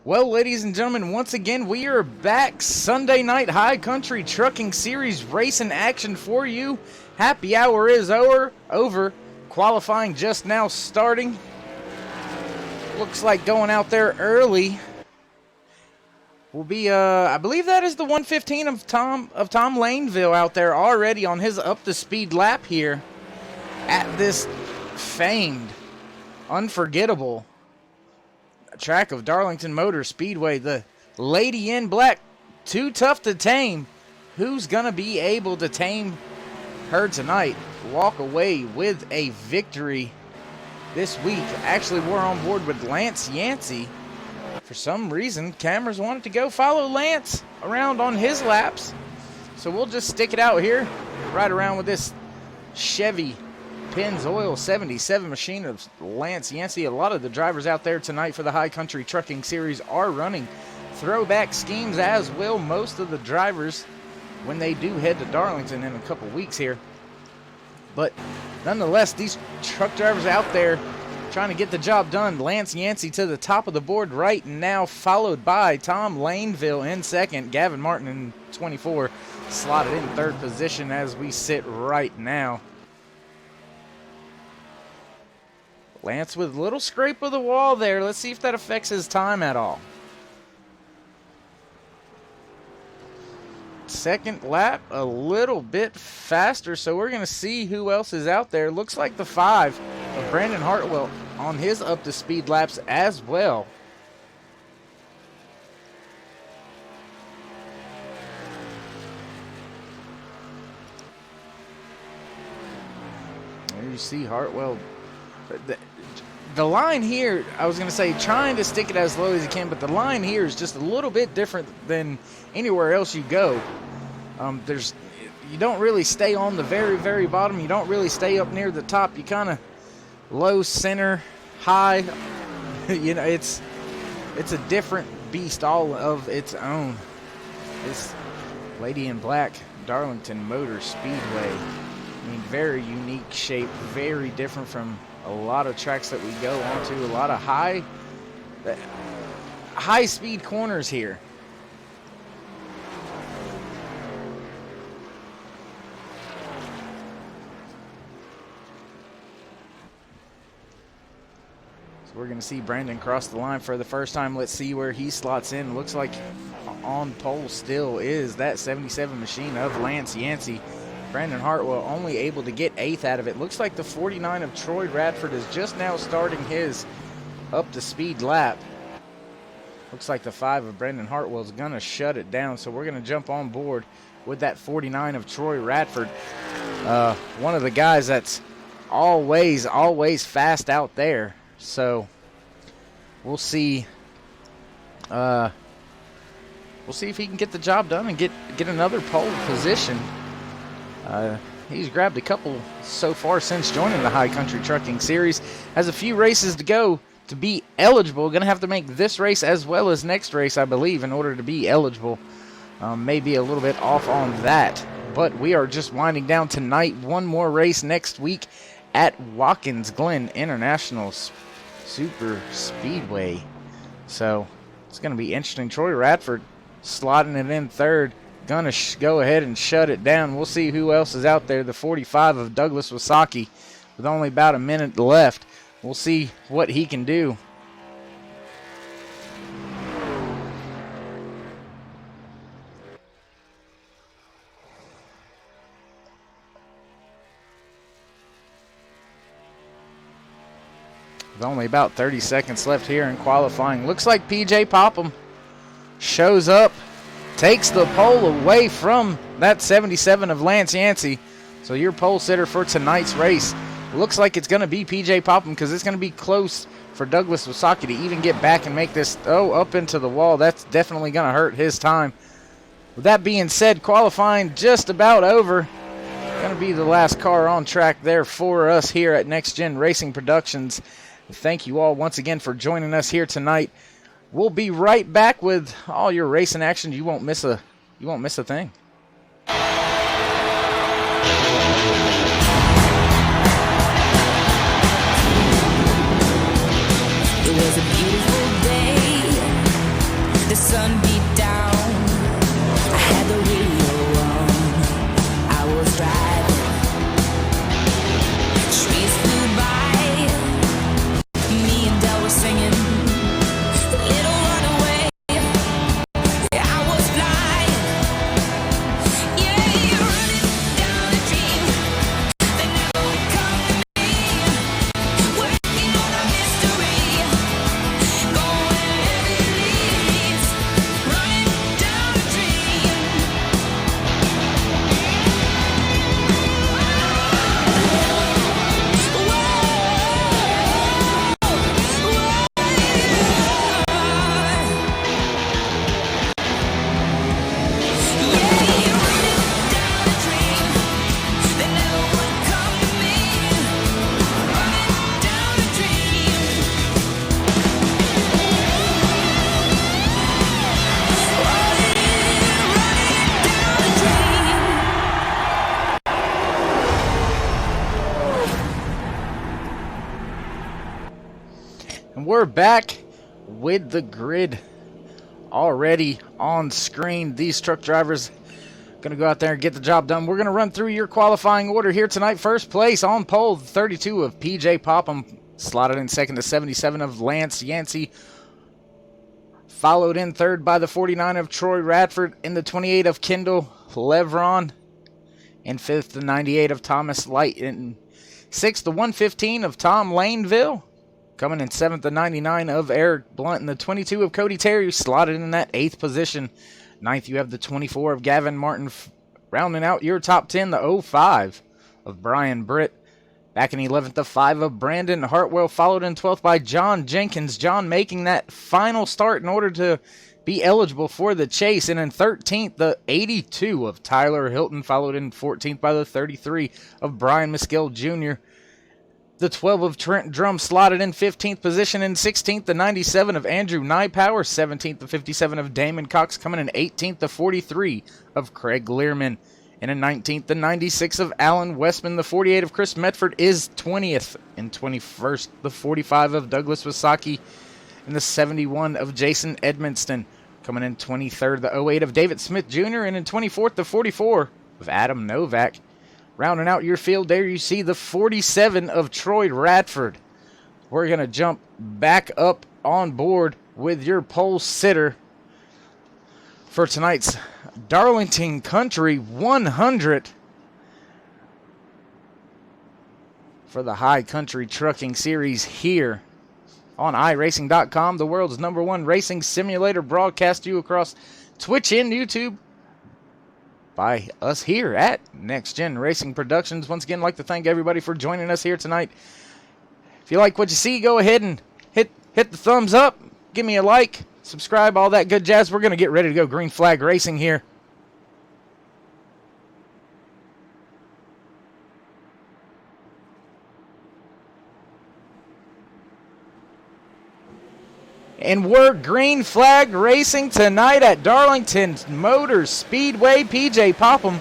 Well, ladies and gentlemen, once again, we are back. Sunday night High Country Trucking Series racing action for you. Happy hour is over. Qualifying just now starting. Looks like going out there early will be, I believe that is the 115 of Tom Laneville out there already on his up-to-speed lap here at this famed, unforgettable track of Darlington Motor Speedway. The lady in black, too tough to tame. Who's going to be able to tame her tonight? Walk away with a victory this week. Actually, we're on board with Lance Yancey. For some reason, cameras wanted to go follow Lance around on his laps. So we'll just stick it out here, right around with this Chevy Pennzoil 77 machine of Lance Yancey. A lot of the drivers out there tonight for the High Country Trucking Series are running throwback schemes, as will most of the drivers when they do head to Darlington in a couple weeks here. But nonetheless, these truck drivers out there trying to get the job done. Lance Yancey to the top of the board right now, followed by Tom Laneville in second. Gavin Martin in 24, slotted in third position as we sit right now. Lance with a little scrape of the wall there. Let's see if that affects his time at all. Second lap, a little bit faster, so we're going to see who else is out there. Looks like the 5 of Brandon Hartwell on his up-to-speed laps as well. There you see Hartwell. The line here, I was going to say, trying to stick it as low as you can, but the line here is just a little bit different than anywhere else you go. You don't really stay on the very, very bottom. You don't really stay up near the top. You kind of low, center, high. You know, it's a different beast all of its own. This lady in black, Darlington Motor Speedway. I mean, very unique shape, very different from a lot of tracks that we go onto. A lot of high speed corners here. So we're going to see Brandon cross the line for the first time. Let's see where he slots in. Looks like on pole still is that 77 machine of Lance Yancey. Brandon Hartwell only able to get 8th out of it. Looks like the 49 of Troy Radford is just now starting his up-to-speed lap. Looks like the 5 of Brandon Hartwell is going to shut it down, so we're going to jump on board with that 49 of Troy Radford. One of the guys that's always fast out there. So we'll see. We'll see if he can get the job done and get another pole position. He's grabbed a couple so far since joining the High Country Trucking Series. Has a few races to go to be eligible. Going to have to make this race as well as next race, I believe, in order to be eligible. Maybe a little bit off on that. But we are just winding down tonight. One more race next week at Watkins Glen International Super Speedway. So it's going to be interesting. Troy Radford slotting it in third. Gonna go ahead and shut it down. We'll see who else is out there. The 45 of Douglas Wasaki with only about a minute left. We'll see what he can do. With only about 30 seconds left here in qualifying. Looks like PJ Popham shows up. Takes the pole away from that 77 of Lance Yancey. So your pole sitter for tonight's race looks like it's going to be P.J. Popham, because it's going to be close for Douglas Wasaki to even get back and make this up into the wall. That's definitely going to hurt his time. With that being said, qualifying just about over. Going to be the last car on track there for us here at Next Gen Racing Productions. Thank you all once again for joining us here tonight. We'll be right back with all your racing action. You won't miss a thing. It was a beautiful day. we're back with the grid already on screen. These truck drivers going to go out there and get the job done. We're going to run through your qualifying order here tonight. First place on pole, 32 of P.J. Popham, slotted in second to 77 of Lance Yancey, followed in third by the 49 of Troy Radford, and the 28 of Kendall Levron, and fifth the 98 of Thomas Light, and sixth the 115 of Tom Laneville, coming in seventh the 99 of Eric Blunt, and the 22 of Cody Terry, slotted in that eighth position. Ninth, you have the 24 of Gavin Martin, rounding out your top 10, the 05 of Brian Britt. Back in 11th, the 5 of Brandon Hartwell, followed in 12th by John Jenkins. John making that final start in order to be eligible for the chase. And in 13th, the 82 of Tyler Hilton, followed in 14th by the 33 of Brian Miskill Jr. The 12 of Trent Drum slotted in 15th position. In 16th, the 97 of Andrew Nypower. 17th, the 57 of Damon Cox, coming in 18th, the 43 of Craig Learman. And in 19th, the 96 of Alan Westman. The 48 of Chris Medford is 20th. In 21st, the 45 of Douglas Wasaki. And the 71 of Jason Edmonston. Coming in 23rd, the 08 of David Smith Jr. And in 24th, the 44 of Adam Novak. Rounding out your field there, you see the 47 of Troy Radford. We're going to jump back up on board with your pole sitter for tonight's Darlington Country 100 for the High Country Trucking Series here on iRacing.com, the world's #1 racing simulator, broadcast to you across Twitch and YouTube by us here at Next Gen Racing Productions. Once again, I'd like to thank everybody for joining us here tonight. If you like what you see, go ahead and hit the thumbs up, give me a like, subscribe, all that good jazz. We're going to get ready to go green flag racing here. And we're green flag racing tonight at Darlington Motor Speedway. P.J. Popham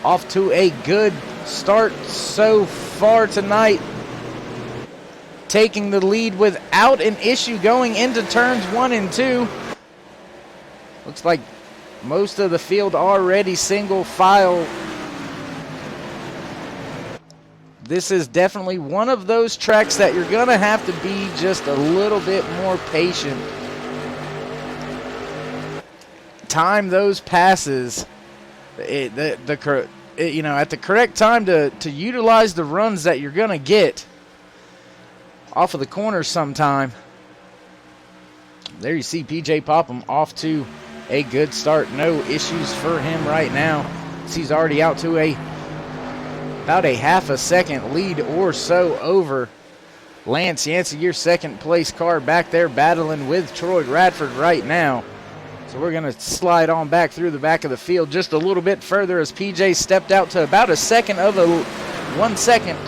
off to a good start so far tonight, taking the lead without an issue going into turns 1 and 2. Looks like most of the field already single file. This is definitely one of those tracks that you're going to have to be just a little bit more patient. Time those passes at the correct time to utilize the runs that you're going to get off of the corners sometime. There you see P.J. Popham off to a good start. No issues for him right now. He's already out to about a half a second lead or so over Lance Yancey, your second place car back there battling with Troy Radford right now. So we're going to slide on back through the back of the field just a little bit further as PJ stepped out to about a second of 1 second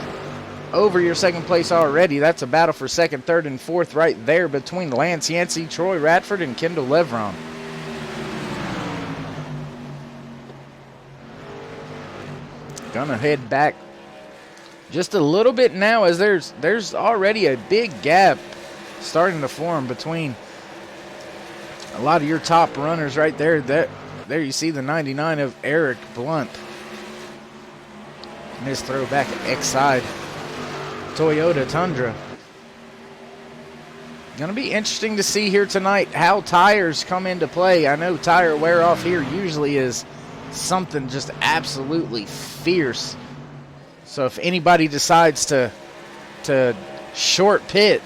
over your second place already. That's a battle for second, third, and fourth right there between Lance Yancey, Troy Radford, and Kendall Levron. Gonna head back just a little bit now as there's already a big gap starting to form between a lot of your top runners right there. There you see the 99 of Eric Blunt. And his throwback X-side Toyota Tundra. Gonna be interesting to see here tonight how tires come into play. I know tire wear off here usually is something just absolutely fierce. So if anybody decides to short pit,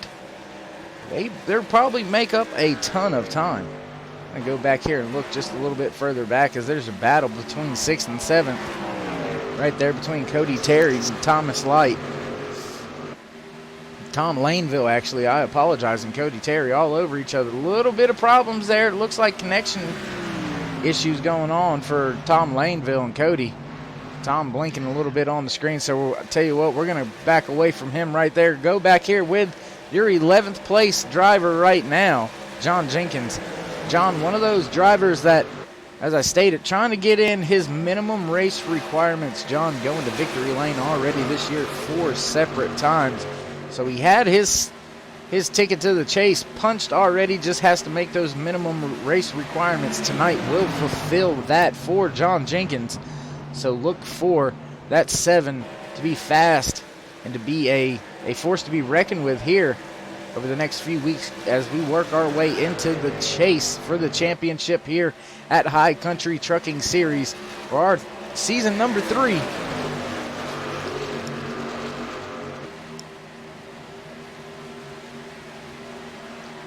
they'll probably make up a ton of time. I'm going to go back here and look just a little bit further back as there's a battle between 6th and 7th. Right there between Cody Terry and Thomas Light. Tom Laneville, actually, I apologize, and Cody Terry all over each other. A little bit of problems there. It looks like connection issues going on for Tom Laneville and Cody. Tom blinking a little bit on the screen, so I'll tell you what, we're going to back away from him right there. Go back here with your 11th place driver right now, John Jenkins. John, one of those drivers that, as I stated, trying to get in his minimum race requirements. John going to victory lane already this year 4 separate times. So he had his his ticket to the chase punched already, just has to make those minimum race requirements tonight. Will fulfill that for John Jenkins. So look for that 7 to be fast and to be a force to be reckoned with here over the next few weeks as we work our way into the chase for the championship here at High Country Trucking Series for our season number 3.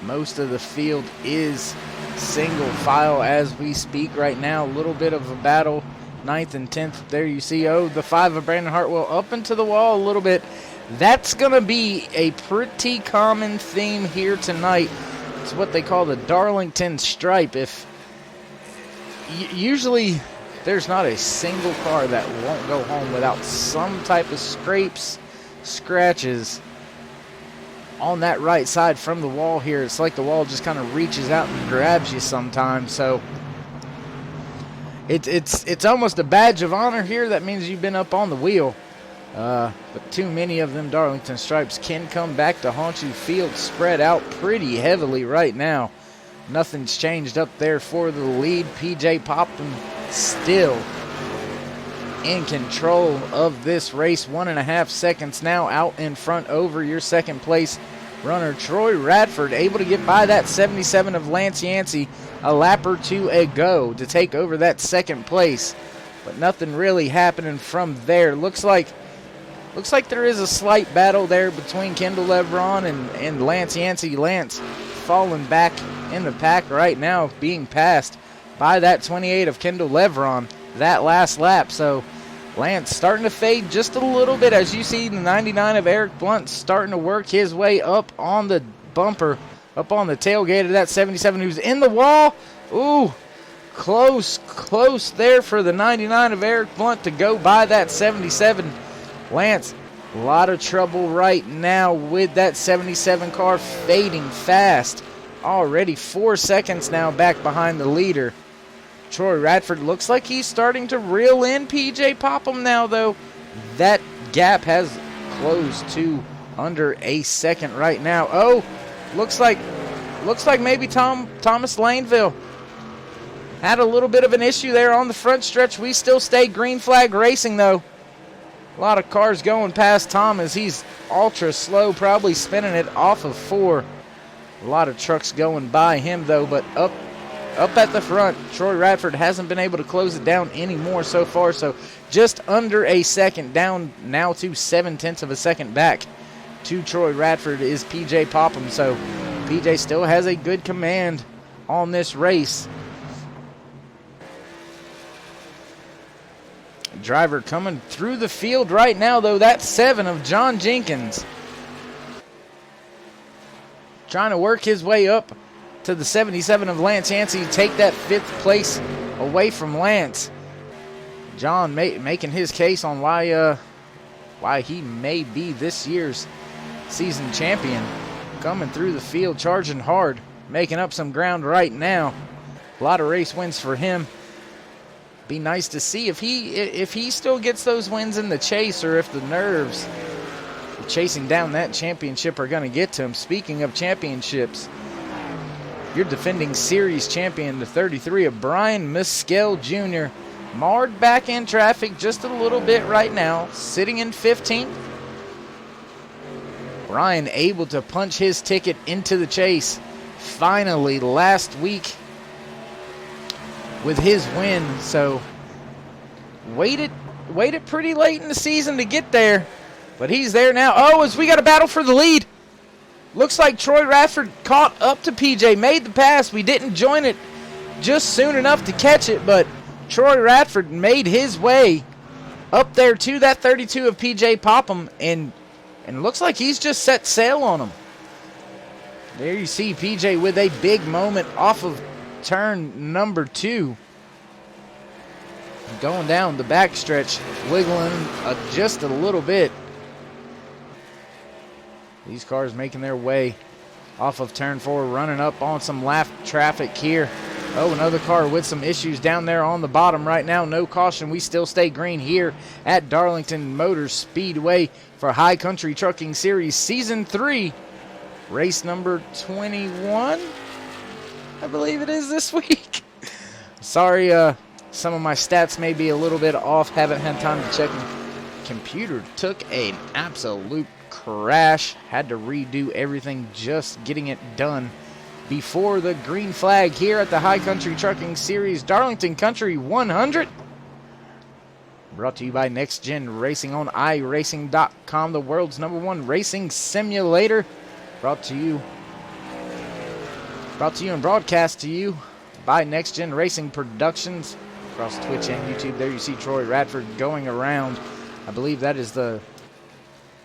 Most of the field is single file as we speak right now. A little bit of a battle, 9th and 10th. There you see, the 5 of Brandon Hartwell up into the wall a little bit. That's going to be a pretty common theme here tonight. It's what they call the Darlington stripe. Usually there's not a single car that won't go home without some type of scrapes, scratches on that right side from the wall here. It's like the wall just kind of reaches out and grabs you sometimes. So it's almost a badge of honor here. That means you've been up on the wheel. But too many of them Darlington stripes can come back to haunt you. Field spread out pretty heavily right now. Nothing's changed up there for the lead. PJ Popham still in control of this race. 1.5 seconds now out in front over your second place runner, Troy Radford, able to get by that 77 of Lance Yancey a lap or two ago to take over that second place. But nothing really happening from there. Looks like there is a slight battle there between Kendall Lebron and Lance Yancey. Lance falling back in the pack right now, being passed by that 28 of Kendall Lebron that last lap. So Lance starting to fade just a little bit as you see the 99 of Eric Blunt starting to work his way up on the bumper, up on the tailgate of that 77 who's in the wall. Ooh, close there for the 99 of Eric Blunt to go by that 77. Lance, a lot of trouble right now with that 77 car fading fast. Already 4 seconds now back behind the leader. Troy Radford looks like he's starting to reel in PJ Popham now, though. That gap has closed to under a second right now. Oh, looks like maybe Thomas Laneville had a little bit of an issue there on the front stretch. We still stay green flag racing, though. A lot of cars going past Tom as he's ultra slow, probably spinning it off of 4. A lot of trucks going by him, though, but up at the front, Troy Radford hasn't been able to close it down anymore so far, so just under a second down now to 0.7 of a second back to Troy Radford is PJ Popham, so PJ still has a good command on this race. Driver coming through the field right now, though. That's 7 of John Jenkins. Trying to work his way up to the 77 of Lance Yancey, take that 5th place away from Lance. John making his case on why he may be this year's season champion. Coming through the field, charging hard, making up some ground right now. A lot of race wins for him. Be nice to see if he still gets those wins in the chase, or if the nerves of chasing down that championship are going to get to him. Speaking of championships, your defending series champion, the 33 of Brian Mescal Jr., marred back in traffic just a little bit right now, sitting in 15th. Brian able to punch his ticket into the chase finally last week with his win. So waited pretty late in the season to get there, but he's there now. Oh, as we got a battle for the lead. Looks like Troy Radford caught up to PJ, made the pass. We didn't join it just soon enough to catch it, but Troy Radford made his way up there to that 32 of PJ Popham, and looks like he's just set sail on him. There you see PJ with a big moment off of turn number 2. Going down the backstretch, wiggling just a little bit. These cars making their way off of turn 4, running up on some lap traffic here. Oh, another car with some issues down there on the bottom right now. No caution. We still stay green here at Darlington Motor Speedway for High Country Trucking Series Season 3. Race number 21, I believe it is this week. Sorry, some of my stats may be a little bit off. Haven't had time to check them. Computer took an absolute crash. Had to redo everything just getting it done before the green flag here at the High Country Trucking Series Darlington Country 100. Brought to you by Next Gen Racing on iRacing.com, the world's #1 racing simulator. Brought to you and broadcast to you by Next Gen Racing Productions across Twitch and YouTube. There you see Troy Radford going around. I believe that is the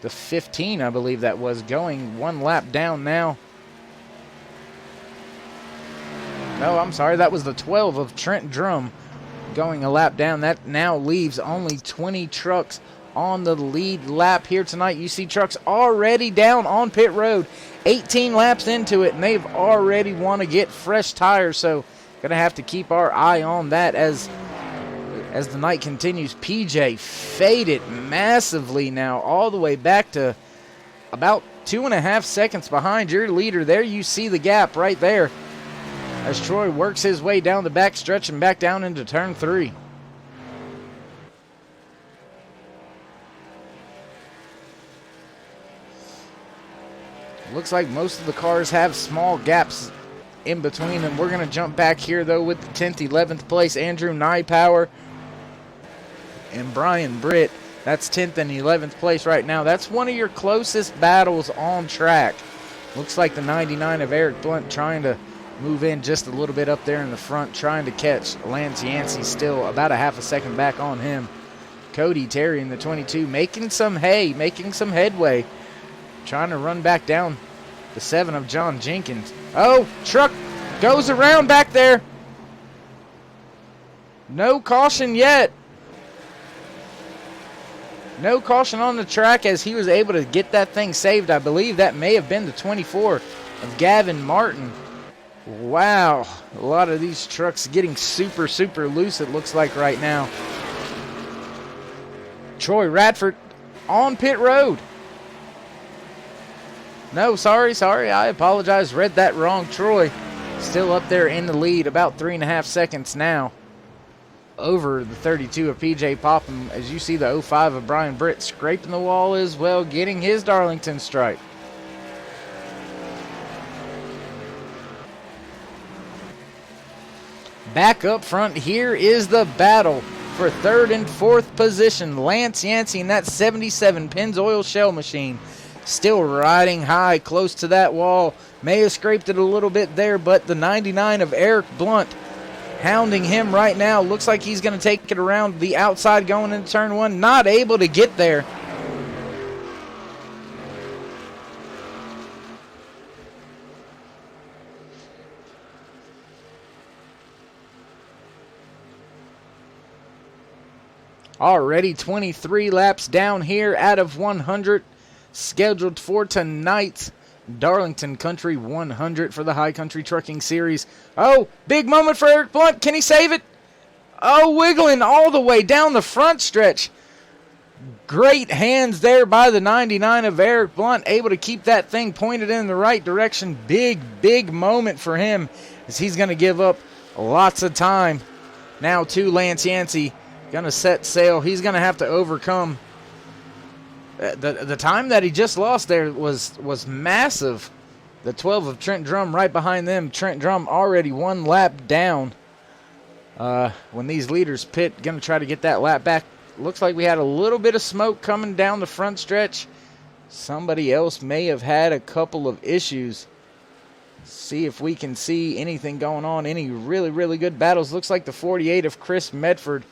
15, I believe that was, going one lap down now. No, I'm sorry, that was the 12 of Trent Drum going a lap down. That now leaves only 20 trucks on the lead lap here tonight. You see trucks already down on pit road, 18 laps into it, and they've already want to get fresh tires, so gonna have to keep our eye on that as the night continues. PJ faded massively now, all the way back to about 2.5 seconds behind your leader. There you see the gap right there as Troy works his way down the back stretch and back down into turn 3. Looks like most of the cars have small gaps in between them. We're going to jump back here, though, with the 10th, 11th place, Andrew Nypower and Brian Britt. That's 10th and 11th place right now. That's one of your closest battles on track. Looks like the 99 of Eric Blunt trying to move in just a little bit up there in the front, trying to catch Lance Yancey, still about a half a second back on him. Cody Terry in the 22 making some hay, making some headway, trying to run back down the 7 of John Jenkins. Oh, truck goes around back there. No caution yet. No caution on the track as he was able to get that thing saved. I believe that may have been the 24 of Gavin Martin. Wow, a lot of these trucks getting super, super loose, it looks like right now. Troy Radford on pit road. No, sorry, I apologize, read that wrong. Troy still up there in the lead, about 3.5 seconds now over the 32 of PJ Popham. As you see the 05 of Brian Britt scraping the wall as well, getting his Darlington stripe. Back up front, here is the battle for 3rd and 4th position. Lance Yancey in that 77 Pennzoil Shell Machine. Still riding high, close to that wall. May have scraped it a little bit there, but the 99 of Eric Blunt hounding him right now. Looks like he's going to take it around the outside going into turn 1. Not able to get there. Already 23 laps down here out of 100 scheduled for tonight's Darlington Country 100 for the High Country Trucking Series. Oh, big moment for Eric Blunt. Can he save it? Oh, wiggling all the way down the front stretch. Great hands there by the 99 of Eric Blunt, able to keep that thing pointed in the right direction. Big, big moment for him as he's going to give up lots of time now to Lance Yancey. Going to set sail. He's going to have to overcome. The time that he just lost there was massive. The 12 of Trent Drum right behind them. Trent Drum already 1 lap down. When these leaders pit, going to try to get that lap back. Looks like we had a little bit of smoke coming down the front stretch. Somebody else may have had a couple of issues. See if we can see anything going on. Any really, really good battles. Looks like the 48 of Chris Medford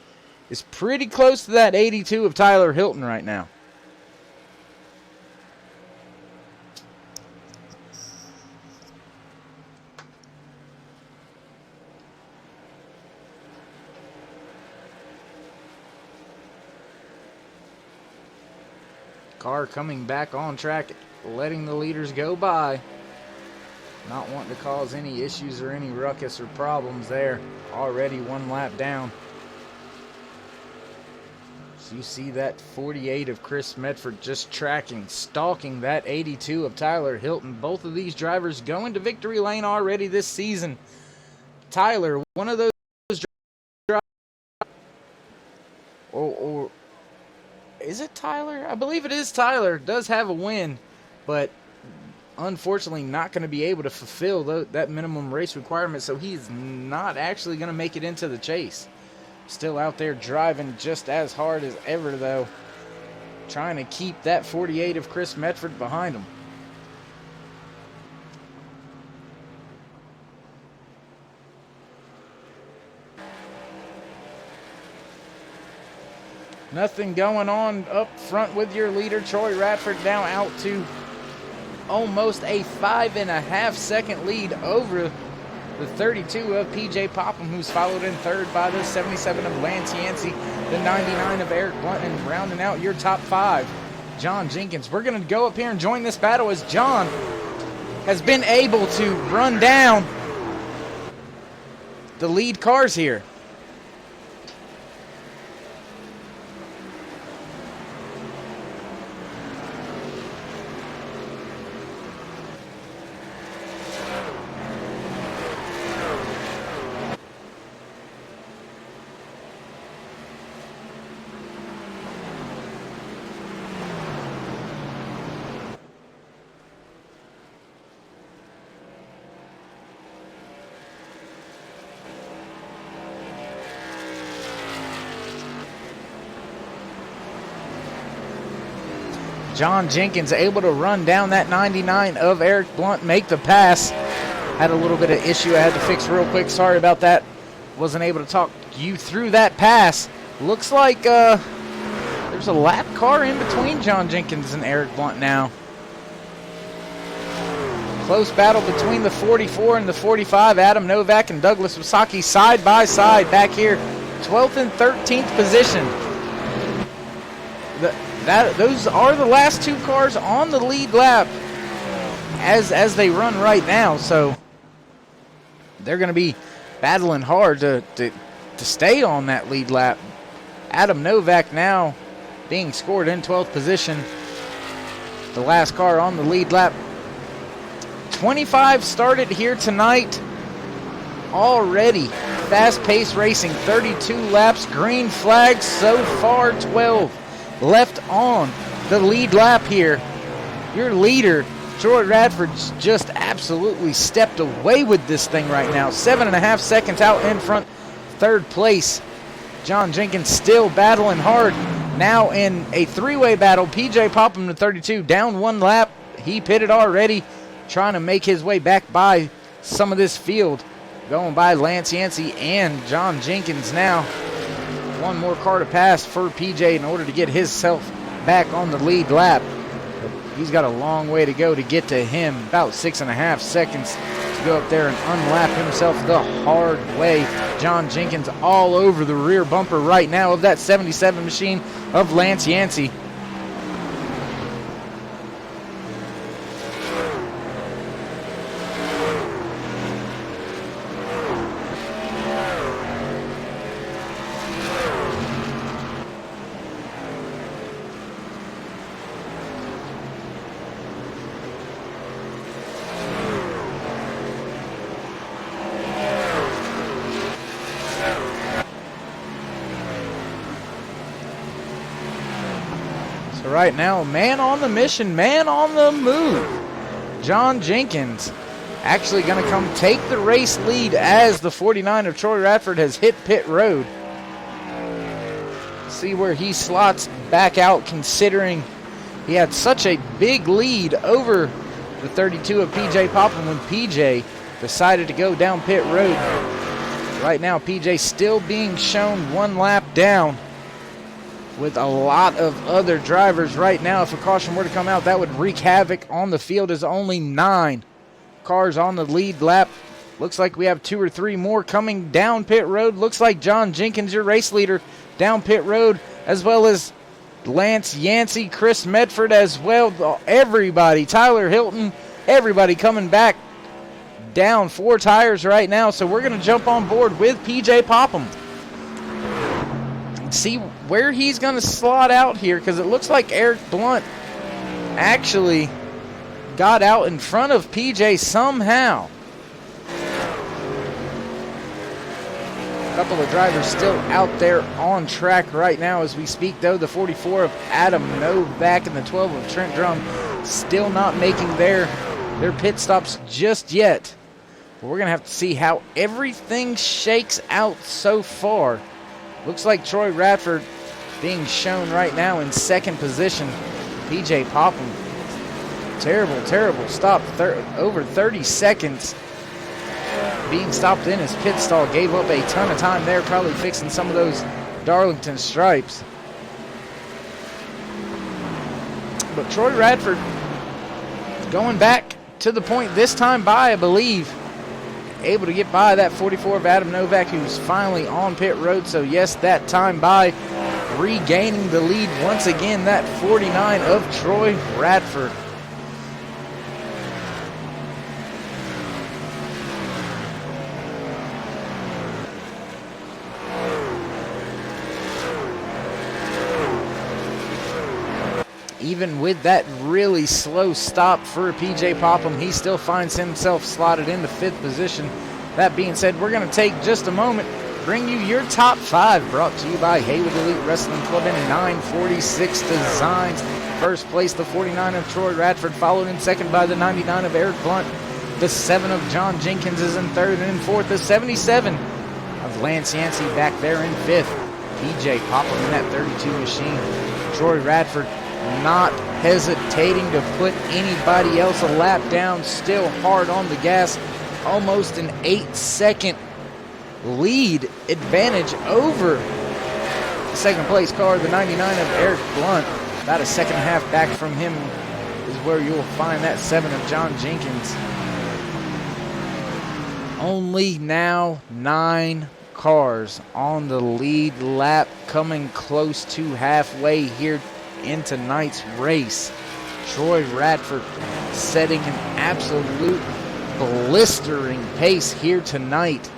is pretty close to that 82 of Tyler Hilton right now. Car coming back on track, letting the leaders go by. Not wanting to cause any issues or any ruckus or problems there. Already 1 lap down. So you see that 48 of Chris Medford just tracking, stalking that 82 of Tyler Hilton. Both of these drivers going to victory lane already this season. Tyler, one of those drivers, or is it Tyler? I believe it is Tyler. Does have a win, but unfortunately not going to be able to fulfill that minimum race requirement, so he's not actually going to make it into the chase. Still out there driving just as hard as ever, though, trying to keep that 48 of Chris Medford behind him. Nothing going on up front with your leader, Troy Radford, now out to almost a 5.5 second lead over the 32 of PJ Popham, who's followed in third by the 77 of Lance Yancey, the 99 of Eric Blunt, and rounding out your top 5, John Jenkins. We're going to go up here and join this battle as John has been able to run down the lead cars here. John Jenkins able to run down that 99 of Eric Blunt, make the pass. Had a little bit of issue I had to fix real quick. Sorry about that. Wasn't able to talk you through that pass. Looks like there's a lap car in between John Jenkins and Eric Blunt now. Close battle between the 44 and the 45. Adam Novak and Douglas Wasaki side by side back here. 12th and 13th position. Those are the last two cars on the lead lap as they run right now. So they're going to be battling hard to stay on that lead lap. Adam Novak now being scored in 12th position. The last car on the lead lap. 25 started here tonight. Already fast-paced racing, 32 laps, green flags so far, 12 left on the lead lap here. Your leader, Troy Radford's just absolutely stepped away with this thing right now. 7.5 seconds out in front, third place. John Jenkins still battling hard. Now in a three-way battle, PJ Popham to 32, down one lap. He pitted already, trying to make his way back by some of this field. Going by Lance Yancey and John Jenkins now. One more car to pass for PJ in order to get himself back on the lead lap. He's got a long way to go to get to him. About 6.5 seconds to go up there and unlap himself the hard way. John Jenkins all over the rear bumper right now of that 77 machine of Lance Yancey. Right now, man on the mission, man on the move. John Jenkins actually going to come take the race lead as the 49 of Troy Radford has hit pit road. See where he slots back out, considering he had such a big lead over the 32 of PJ Popham when PJ decided to go down pit road. Right now, PJ still being shown one lap down, with a lot of other drivers right now. If a caution were to come out, that would wreak havoc on the field, as only 9 cars on the lead lap. Looks like we have 2 or 3 more coming down pit road. Looks like John Jenkins, your race leader, down pit road, as well as Lance Yancey, Chris Medford as well. Everybody, Tyler Hilton, everybody coming back down 4 tires right now. So we're going to jump on board with PJ Popham. see where he's going to slot out here, because it looks like Eric Blunt actually got out in front of PJ somehow. A couple of drivers still out there on track right now as we speak, though. The 44 of Adam Novak and the 12 of Trent Drum still not making their pit stops just yet. But we're going to have to see how everything shakes out so far. Looks like Troy Radford being shown right now in second position. PJ Popham, terrible stop. Over 30 seconds being stopped in his pit stall. Gave up a ton of time there, probably fixing some of those Darlington stripes. But Troy Radford going back to the point this time by, I believe, able to get by that 44 of Adam Novak, who's finally on pit road. So yes, that time by, regaining the lead once again, that 49 of Troy Radford. Even with that really slow stop for PJ Popham, he still finds himself slotted into fifth position. That being said, we're going to take just a moment, bring you your top five, brought to you by Haywood Elite Wrestling Club and 946 Designs. First place, the 49 of Troy Radford, followed in second by the 99 of Eric Blunt. The 7 of John Jenkins is in third, and in fourth, the 77 of Lance Yancey back there in fifth. PJ Popham in that 32 machine. Troy Radford not hesitating to put anybody else a lap down, still hard on the gas, almost an 8-second lead advantage over the second place car, the 99 of Eric Blunt. About a second and a half back from him is where you'll find that 7 of John Jenkins. Only now 9 cars on the lead lap, coming close to halfway here in tonight's race. Troy Radford setting an absolute blistering pace here tonight,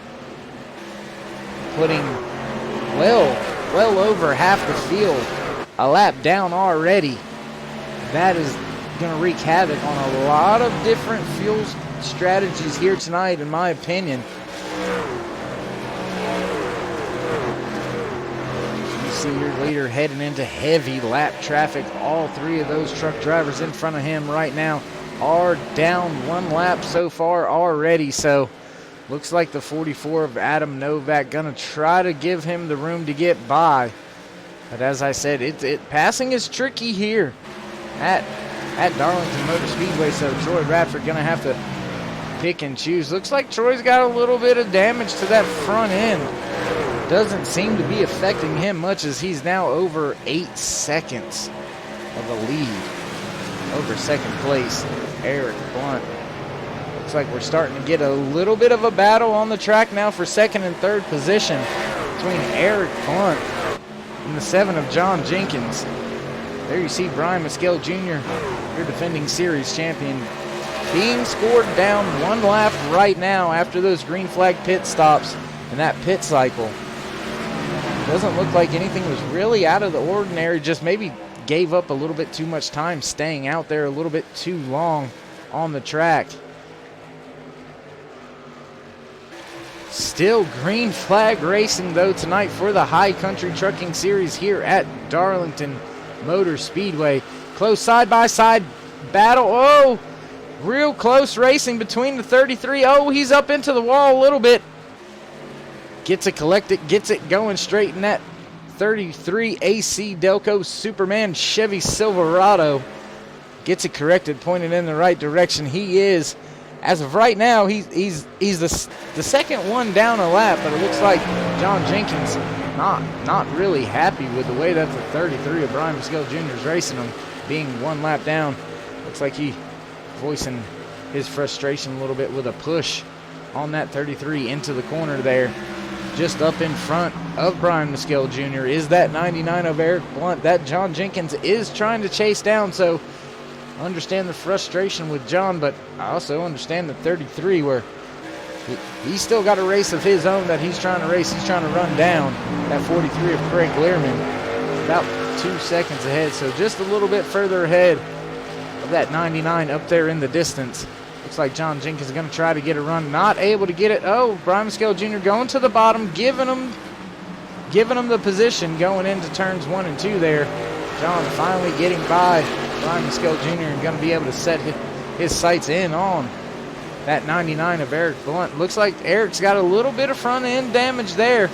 putting well over half the field a lap down already. That is going to wreak havoc on a lot of different fuel strategies here tonight, in my opinion. See your leader heading into heavy lap traffic. All three of those truck drivers in front of him right now are down one lap so far already. So looks like the 44 of Adam Novak gonna try to give him the room to get by. But as I said, passing is tricky here at Darlington Motor Speedway. So Troy Radford gonna have to pick and choose. Looks like Troy's got a little bit of damage to that front end. Doesn't seem to be affecting him much, as he's now over 8 seconds of a lead over second place, Eric Blunt. Looks like we're starting to get a little bit of a battle on the track now for second and third position between Eric Blunt and the 7 of John Jenkins. There you see Brian Mescal Jr., your defending series champion, being scored down one lap right now after those green flag pit stops and that pit cycle. Doesn't look like anything was really out of the ordinary, just maybe gave up a little bit too much time staying out there a little bit too long on the track. Still green flag racing though tonight for the High Country Trucking Series here at Darlington Motor Speedway. Close side-by-side battle. Oh, real close racing between the 33. Oh, he's up into the wall a little bit. Gets it collected, gets it going straight in that 33 AC Delco Superman Chevy Silverado. Gets it corrected, pointed in the right direction. He is, as of right now, he's the second one down a lap, but it looks like John Jenkins not really happy with the way that the 33 of Brian Mescal Jr. is racing him, being one lap down. Looks like he voicing his frustration a little bit with a push on that 33 into the corner there. Just up in front of Brian Mescal Jr. is that 99 of Eric Blunt. That John Jenkins is trying to chase down, so I understand the frustration with John, but I also understand the 33 where He's still got a race of his own that he's trying to race. He's trying to run down that 43 of Craig Learman. About 2 seconds ahead, so just a little bit further ahead of that 99 up there in the distance. Looks like John Jenkins is going to try to get a run. Not able to get it. Oh, Brian Maskell Jr. going to the bottom, giving him the position going into turns 1 and 2 there. John finally getting by Brian Maskell Jr. and going to be able to set his sights in on that 99 of Eric Blunt. Looks like Eric's got a little bit of front end damage there.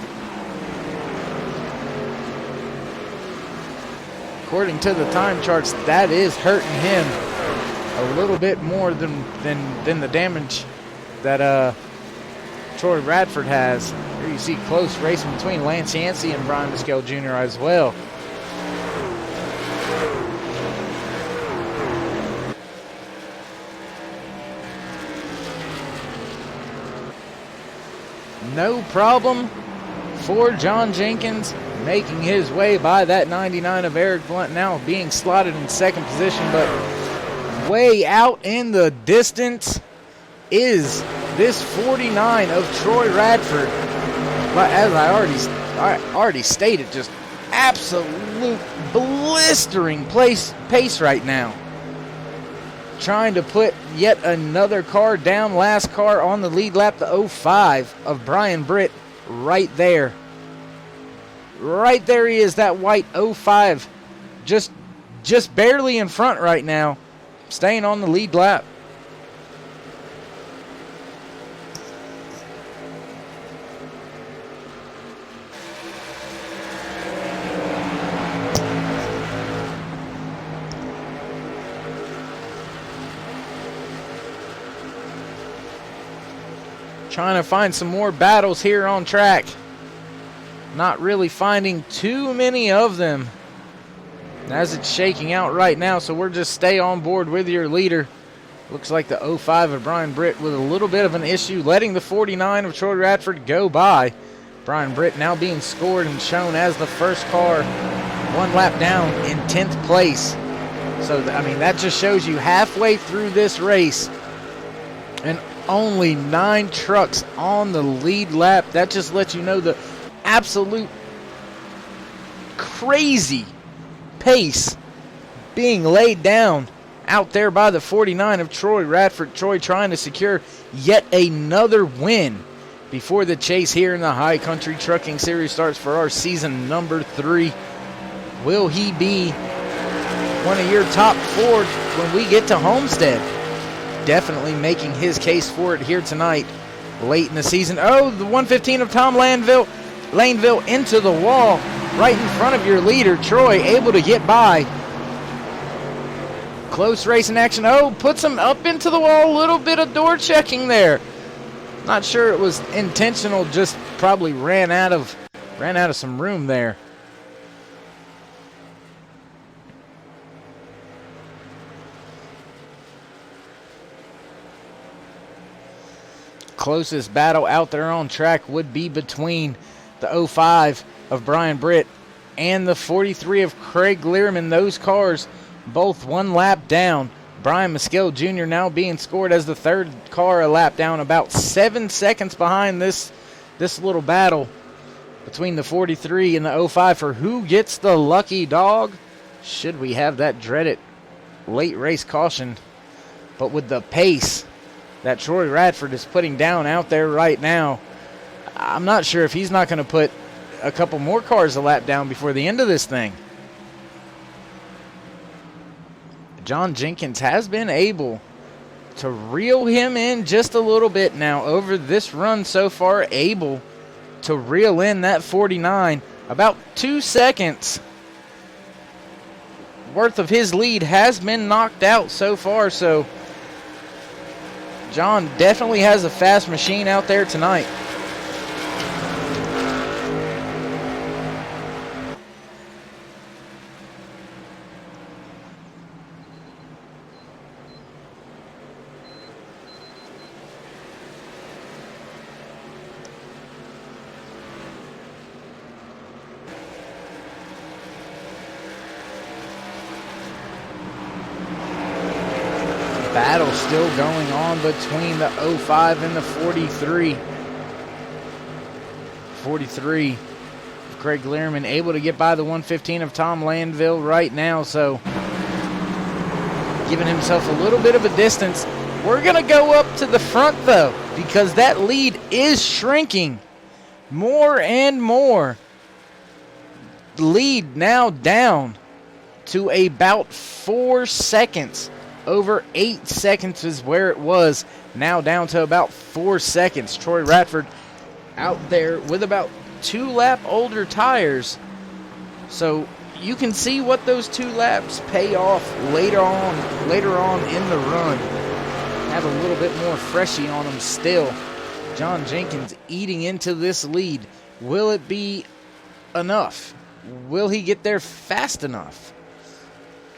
According to the time charts, that is hurting him a little bit more than the damage that Troy Radford has. Here you see close racing between Lance Yancey and Brian Maskell Jr. as well. No problem for John Jenkins, making his way by that 99 of Eric Blunt, now being slotted in second position, but way out in the distance is this 49 of Troy Radford. But as I already stated, just absolute blistering pace right now. Trying to put yet another car down. Last car on the lead lap, the 05 of Brian Britt, right there. Right there he is, that white 05. Just barely in front right now. Staying on the lead lap. Trying to find some more battles here on track. Not really finding too many of them as it's shaking out right now, so we're just stay on board with your leader. Looks like the 05 of Brian Britt with a little bit of an issue, letting the 49 of Troy Radford go by. Brian Britt now being scored and shown as the first car, 1 lap down in 10th place. So, I mean, that just shows you halfway through this race and only 9 trucks on the lead lap. That just lets you know the absolute crazy pace being laid down out there by the 49 of Troy Radford. Troy trying to secure yet another win before the chase here in the High Country Trucking Series starts for our season number 3. Will he be one of your top 4 when we get to Homestead? Definitely making his case for it here tonight, late in the season. Oh, the 115 of Tom Laneville into the wall, right in front of your leader. Troy able to get by. Close racing action. Oh, puts him up into the wall. A little bit of door checking there. Not sure it was intentional, just probably ran out of some room there. Closest battle out there on track would be between the 05 of Brian Britt and the 43 of Craig Learman. Those cars both 1 lap down. Brian Maskell Jr. now being scored as the 3rd car a lap down, about 7 seconds behind this little battle between the 43 and the 05 for who gets the lucky dog. Should we have that dreaded late race caution? But with the pace that Troy Radford is putting down out there right now, I'm not sure if he's not going to put a couple more cars a lap down before the end of this thing. John Jenkins has been able to reel him in just a little bit now over this run so far, able to reel in that 49. About 2 seconds worth of his lead has been knocked out so far, so John definitely has a fast machine out there tonight. battle still going on between the 05 and the 43. 43. Craig Learman able to get by the 115 of Tom Landville right now, so giving himself a little bit of a distance. We're going to go up to the front, though, because that lead is shrinking more and more. Lead now down to about 4 seconds. Over 8 seconds is where it was. Now down to about 4 seconds. Troy Radford out there with about 2 lap older tires. So you can see what those 2 laps pay off later on in the run. Have a little bit more freshy on them still. John Jenkins eating into this lead. Will it be enough? Will he get there fast enough?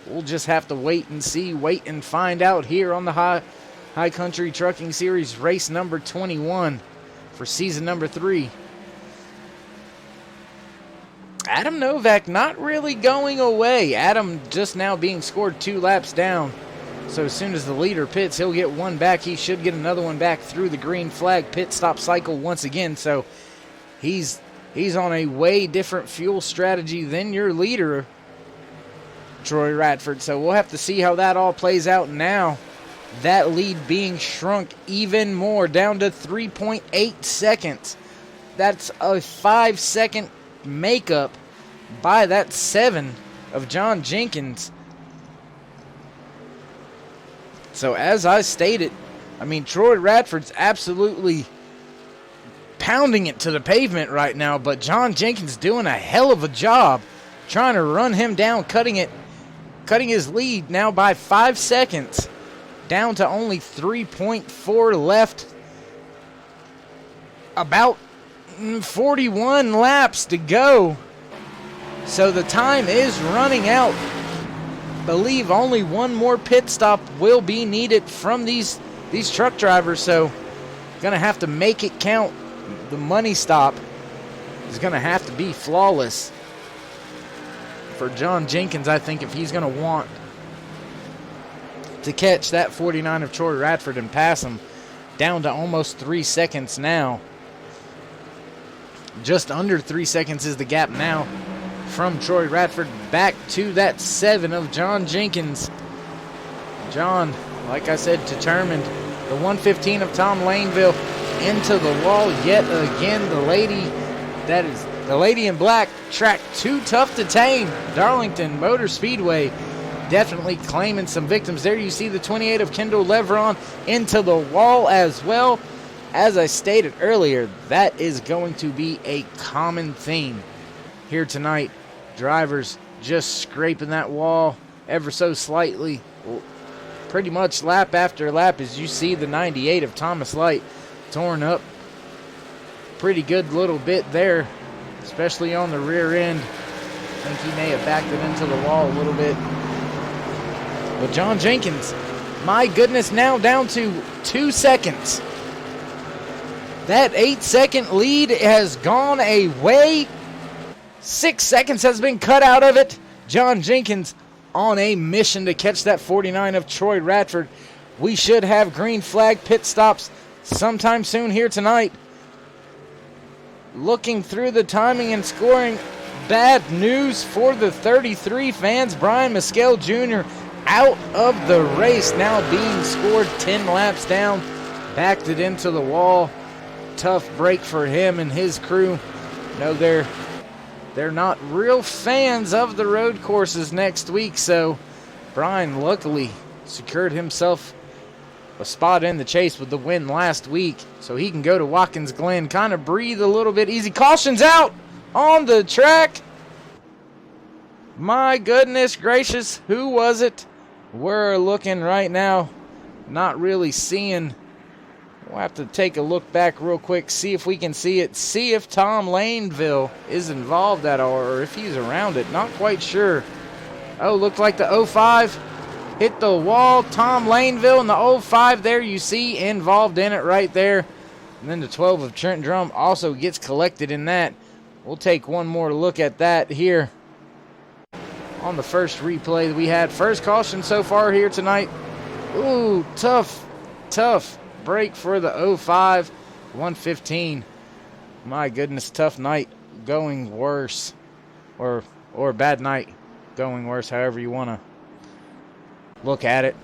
We'll just have to wait and see, wait and find out here on the High Country Trucking Series race number 21 for season number 3. Adam Novak not really going away. Adam just now being scored 2 laps down. So as soon as the leader pits, he'll get one back. He should get another one back through the green flag pit stop cycle once again. So he's on a way different fuel strategy than your leader, Troy Radford. So we'll have to see how that all plays out now. That lead being shrunk even more, down to 3.8 seconds. That's a 5-second makeup by that 7 of John Jenkins. So as I stated, I mean, Troy Radford's absolutely pounding it to the pavement right now, but John Jenkins doing a hell of a job trying to run him down, cutting his lead now by 5 seconds, down to only 3.4 left. About 41 laps to go. So the time is running out. Believe only one more pit stop will be needed from these truck drivers, so gonna have to make it count. The money stop is gonna have to be flawless for John Jenkins, I think, if he's gonna want to catch that 49 of Troy Radford and pass him. Down to almost 3 seconds now. Just under 3 seconds is the gap now from Troy Radford back to that 7 of John Jenkins. John, like I said, determined. The 115 of Tom Laneville into the wall yet again. The lady in black, track too tough to tame. Darlington Motor Speedway definitely claiming some victims. There you see the 28 of Kendall Leveron into the wall as well. As I stated earlier, that is going to be a common theme here tonight. Drivers just scraping that wall ever so slightly. Pretty much lap after lap, as you see the 98 of Thomas Light torn up pretty good little bit there, especially on the rear end. I think he may have backed it into the wall a little bit. But John Jenkins, my goodness, now down to 2 seconds. That 8-second lead has gone away. 6 seconds has been cut out of it. John Jenkins on a mission to catch that 49 of Troy Radford. We should have green flag pit stops sometime soon here tonight. Looking through the timing and scoring, bad news for the 33 fans. Brian Mescal Jr. out of the race, now being scored 10 laps down. Backed it into the wall. Tough break for him and his crew. No, they're not real fans of the road courses next week, so Brian luckily secured himself a spot in the chase with the win last week, so he can go to Watkins Glen, kind of breathe a little bit easy. Caution's out on the track. My goodness gracious, who was it? We're looking right now, not really seeing. We'll have to take a look back real quick, see if we can see it, see if Tom Laneville is involved at all, or if he's around it. Not quite sure. Oh, looked like the 05 hit the wall. Tom Laneville and the 05 there you see involved in it right there. And then the 12 of Trent Drum also gets collected in that. We'll take one more look at that here on the first replay that we had. First caution so far here tonight Ooh, tough break for the 05, 115. My goodness, tough night going worse. Or bad night going worse, however you want to look at it.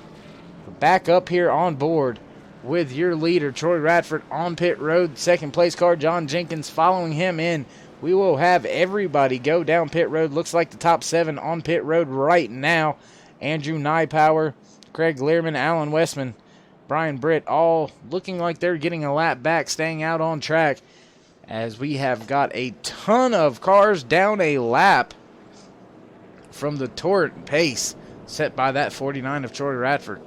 Back up here on board with your leader, Troy Radford, on pit road. Second place car, John Jenkins, following him in. We will have everybody go down pit road. Looks like the top 7 on pit road right now. Andrew Nypower, Craig Learman, Alan Westman, Brian Britt, all looking like they're getting a lap back, staying out on track, as we have got a ton of cars down a lap from the torrent pace set by that 49 of Troy Radford.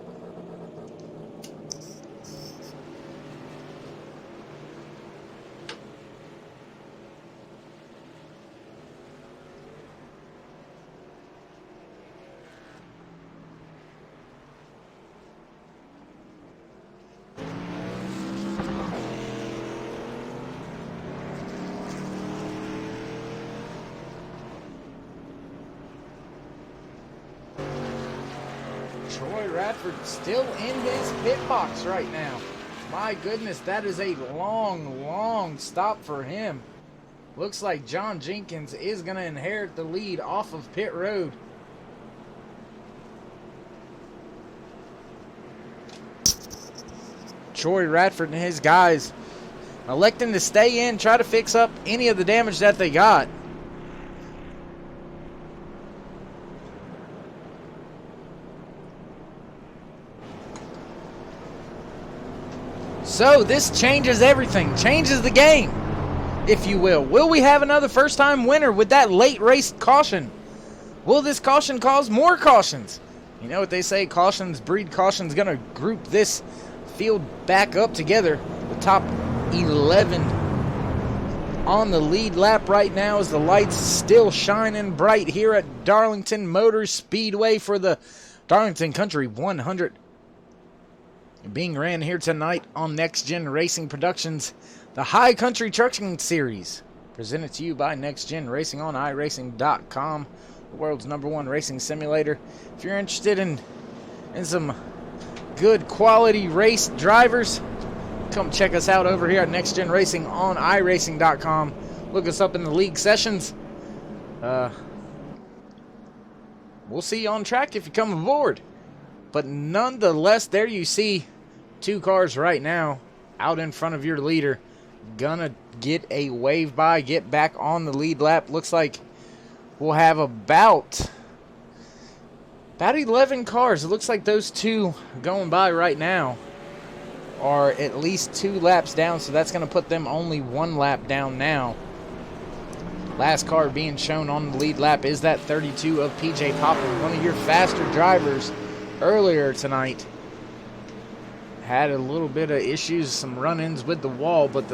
Troy Radford still in his pit box right now. My goodness, that is a long stop for him. Looks like John Jenkins is going to inherit the lead off of pit road. Troy Radford and his guys electing to stay in, try to fix up any of the damage that they got. So this changes everything, changes the game, if you will. Will we have another first-time winner with that late race caution? Will this caution cause more cautions? You know what they say, cautions breed cautions. Going to group this field back up together. The top 11 on the lead lap right now as the lights still shining bright here at Darlington Motor Speedway for the Darlington Country 100. Being ran here tonight on Next Gen Racing Productions, the High Country Trucking Series, presented to you by Next Gen Racing on iRacing.com, the world's #1 racing simulator. If you're interested in some good quality race drivers, come check us out over here at Next Gen Racing on iRacing.com. Look us up in the league sessions. We'll see you on track if you come aboard. But nonetheless, there you see 2 cars right now out in front of your leader. Gonna get a wave by, get back on the lead lap. Looks like we'll have about 11 cars. It looks like those 2 going by right now are at least 2 laps down, so that's going to put them only 1 lap down now. Last car being shown on the lead lap is that 32 of PJ Poplar, one of your faster drivers earlier tonight. Had a little bit of issues, some run-ins with the wall, but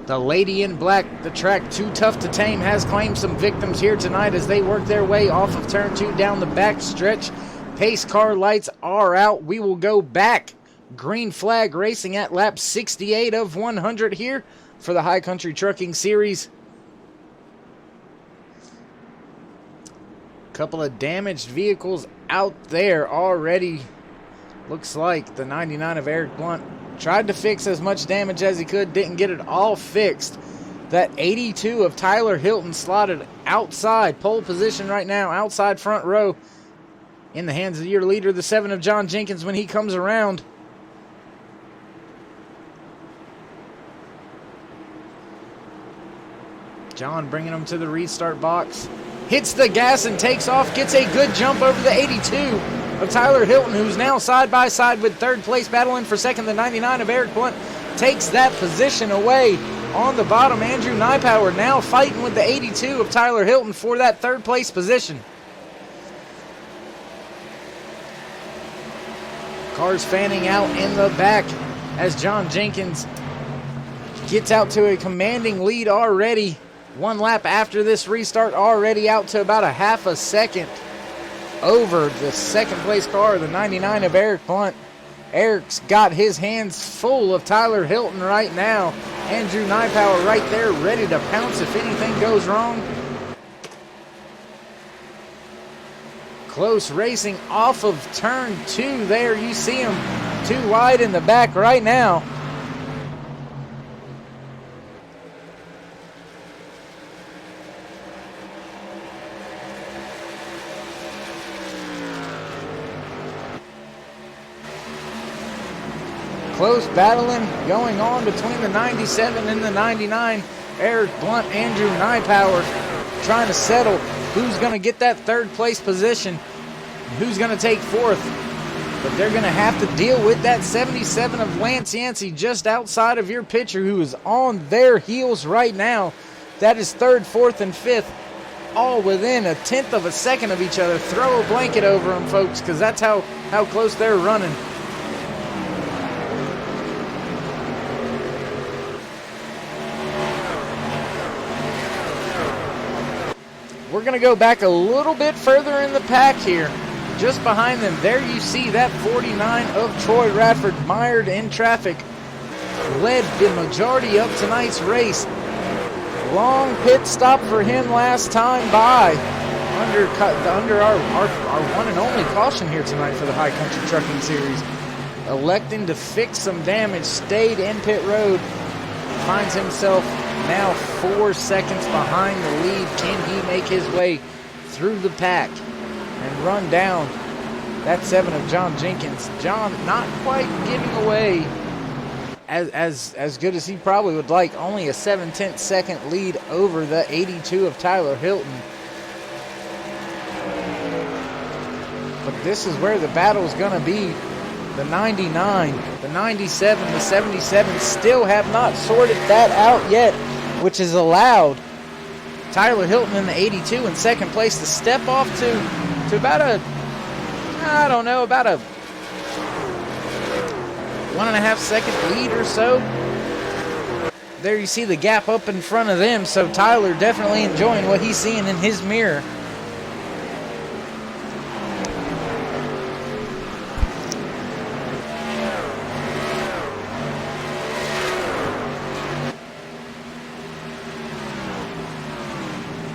the lady in black, the track Too Tough to Tame, has claimed some victims here tonight as they work their way off of turn 2 down the back stretch. Pace car lights are out. We will go back. Green flag racing at lap 68 of 100 here for the High Country Trucking Series. Couple of damaged vehicles out there already. Looks like the 99 of Eric Blunt tried to fix as much damage as he could, didn't get it all fixed. That 82 of Tyler Hilton slotted outside pole position right now, outside front row, in the hands of your leader, the 7 of John Jenkins, when he comes around. John bringing him to the restart box. Hits the gas and takes off, gets a good jump over the 82 of Tyler Hilton, who's now side by side with third place, battling for second. The 99 of Eric Blunt takes that position away on the bottom. Andrew Nypower now fighting with the 82 of Tyler Hilton for that third place position. Cars fanning out in the back as John Jenkins gets out to a commanding lead already. 1 lap after this restart, already out to about a half a second over the second place car, the 99 of Eric Blunt. Eric's got his hands full of Tyler Hilton right now. Andrew Nypower right there, ready to pounce if anything goes wrong. Close racing off of turn 2 there. You see him too wide in the back right now. Close battling going on between the 97 and the 99. Eric Blunt, Andrew Nypower trying to settle who's going to get that third place position, who's going to take fourth. But they're going to have to deal with that 77 of Lance Yancey just outside of your picture, who is on their heels right now. That is third, fourth, and fifth, all within a tenth of a second of each other. Throw a blanket over them, folks, because that's how close they're running. We're going to go back a little bit further in the pack here. Just behind them, there you see that 49 of Troy Radford, mired in traffic. Led the majority of tonight's race. Long pit stop for him last time by. Under our one and only caution here tonight for the High Country Trucking Series. Electing to fix some damage, stayed in pit road. Finds himself now 4 seconds behind the lead. Can he make his way through the pack and run down that 7 of John Jenkins? John not quite giving away as good as he probably would like. Only a 7/10 second lead over the 82 of Tyler Hilton. But this is where the battle is going to be. The 99, the 97, the 77 still have not sorted that out yet, which has allowed Tyler Hilton in the 82 in second place to step off to about a 1.5 second lead or so. There you see the gap up in front of them, so Tyler definitely enjoying what he's seeing in his mirror.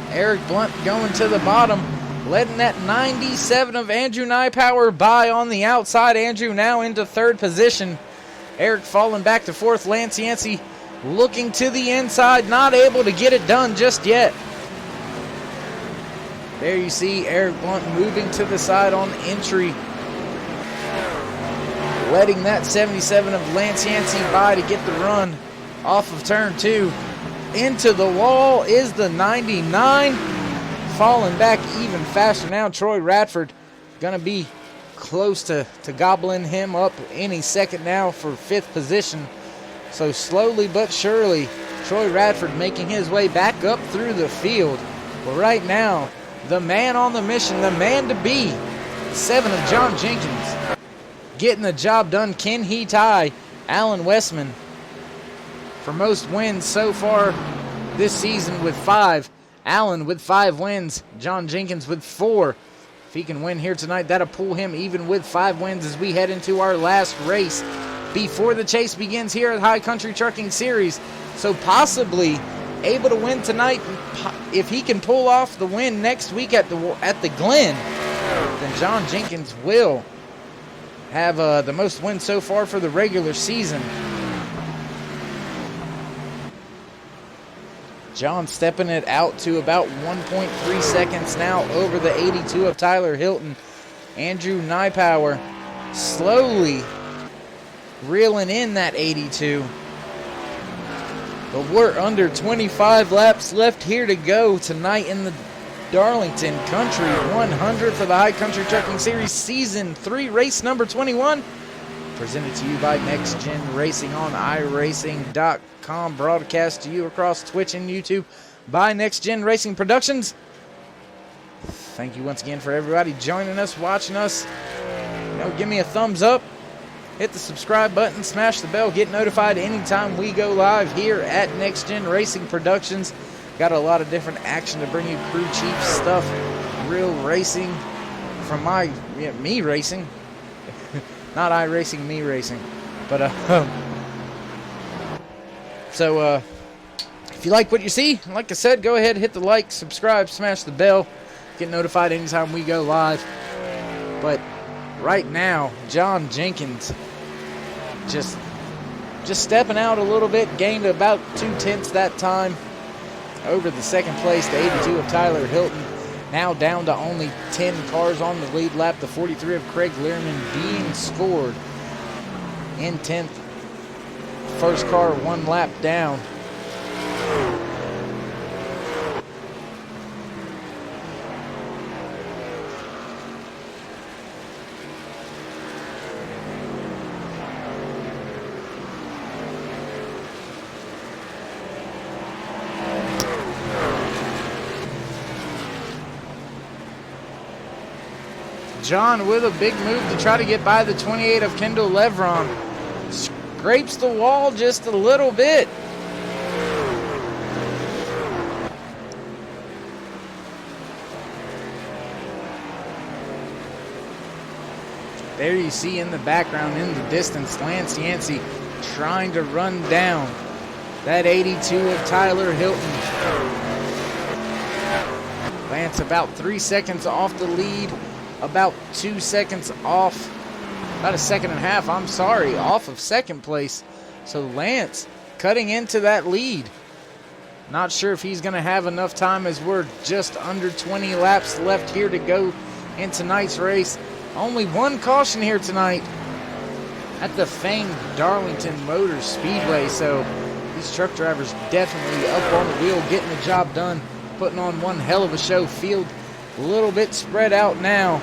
Eric Blunt going to the bottom, letting that 97 of Andrew Nypower by on the outside. Andrew now into third position. Eric falling back to fourth. Lance Yancey looking to the inside, not able to get it done just yet. There you see Eric Blunt moving to the side on entry, letting that 77 of Lance Yancey by to get the run off of turn 2. Into the wall is the 99. Falling back even faster now. Troy Radford going to be close to gobbling him up any second now for fifth position. So slowly but surely, Troy Radford making his way back up through the field. But right now, the man on the mission, the man to be, 7 of John Jenkins, getting the job done. Can he tie Alan Westman for most wins so far this season with 5. Allen with 5 wins. John Jenkins with 4. If he can win here tonight, that'll pull him even with 5 wins as we head into our last race before the chase begins here at High Country Trucking Series. So possibly able to win tonight. If he can pull off the win next week at the Glen, then John Jenkins will have the most wins so far for the regular season. John stepping it out to about 1.3 seconds now over the 82 of Tyler Hilton. Andrew Nypower slowly reeling in that 82. But we're under 25 laps left here to go tonight in the Darlington Country 100 for the High Country Trucking Series Season 3, race number 21. Presented to you by Next Gen Racing on iRacing.com. Broadcast to you across Twitch and YouTube by Next Gen Racing Productions. Thank you once again for everybody joining us, watching us. Give me a thumbs up. Hit the subscribe button, smash the bell, get notified anytime we go live here at Next Gen Racing Productions. Got a lot of different action to bring you, crew chief stuff, real racing from me racing. Not iRacing, me racing. But, so, if you like what you see, like I said, go ahead, hit the like, subscribe, smash the bell. Get notified anytime we go live. But right now, John Jenkins just stepping out a little bit, gained about 2/10 that time over the second place, the 82 of Tyler Hilton. Now down to only 10 cars on the lead lap. The 43 of Craig Learman being scored in 10th. First car 1 lap down. John with a big move to try to get by the 28 of Kendall Levron. Scrapes the wall just a little bit. There you see in the background, in the distance, Lance Yancey trying to run down that 82 of Tyler Hilton. Lance about 3 seconds off the lead. About 2 seconds off, about a second and a half, I'm sorry, off of second place. So Lance cutting into that lead. Not sure if he's going to have enough time, as we're just under 20 laps left here to go in tonight's race. Only one caution here tonight at the famed Darlington Motor Speedway. So these truck drivers definitely up on the wheel, getting the job done, putting on one hell of a show. Field a little bit spread out now.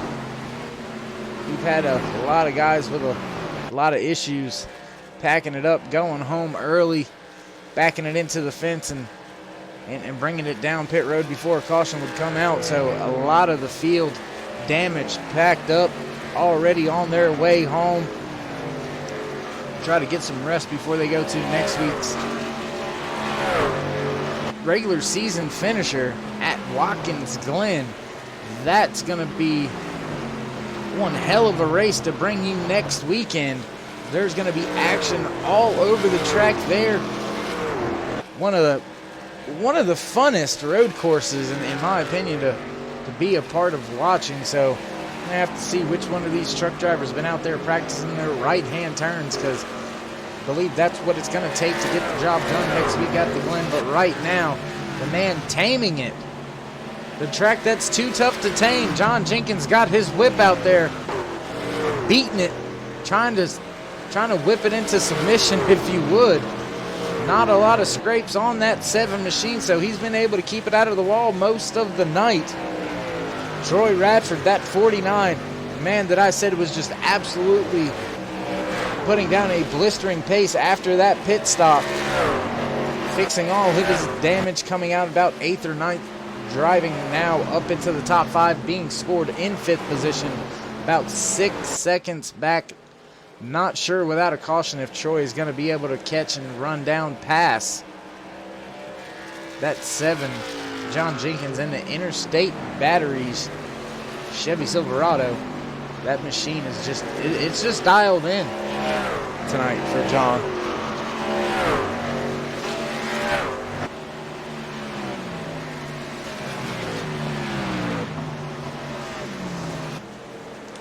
We've had a lot of guys with a lot of issues packing it up, going home early, backing it into the fence and bringing it down pit road before a caution would come out. So a lot of the field damaged, packed up, already on their way home. Try to get some rest before they go to next week's regular season finisher at Watkins Glen. That's going to be one hell of a race to bring you next weekend. There's going to be action all over the track there. One of the funnest road courses, in my opinion, to be a part of watching. So I'm going to have to see which one of these truck drivers has been out there practicing their right-hand turns, because I believe that's what it's going to take to get the job done next week at the Glen. But right now, the man taming it. The track that's too tough to tame. John Jenkins got his whip out there, beating it, trying to whip it into submission, if you would. Not a lot of scrapes on that 7 machine, so he's been able to keep it out of the wall most of the night. Troy Radford, that 49, man that I said was just absolutely putting down a blistering pace after that pit stop. Fixing all of his damage, coming out about 8th or 9th. Driving now up into the top 5, being scored in 5th position, about 6 seconds back. Not sure without a caution if Troy is going to be able to catch and run down past that 7. John Jenkins in the Interstate Batteries Chevy Silverado. That machine is it's just dialed in tonight for John.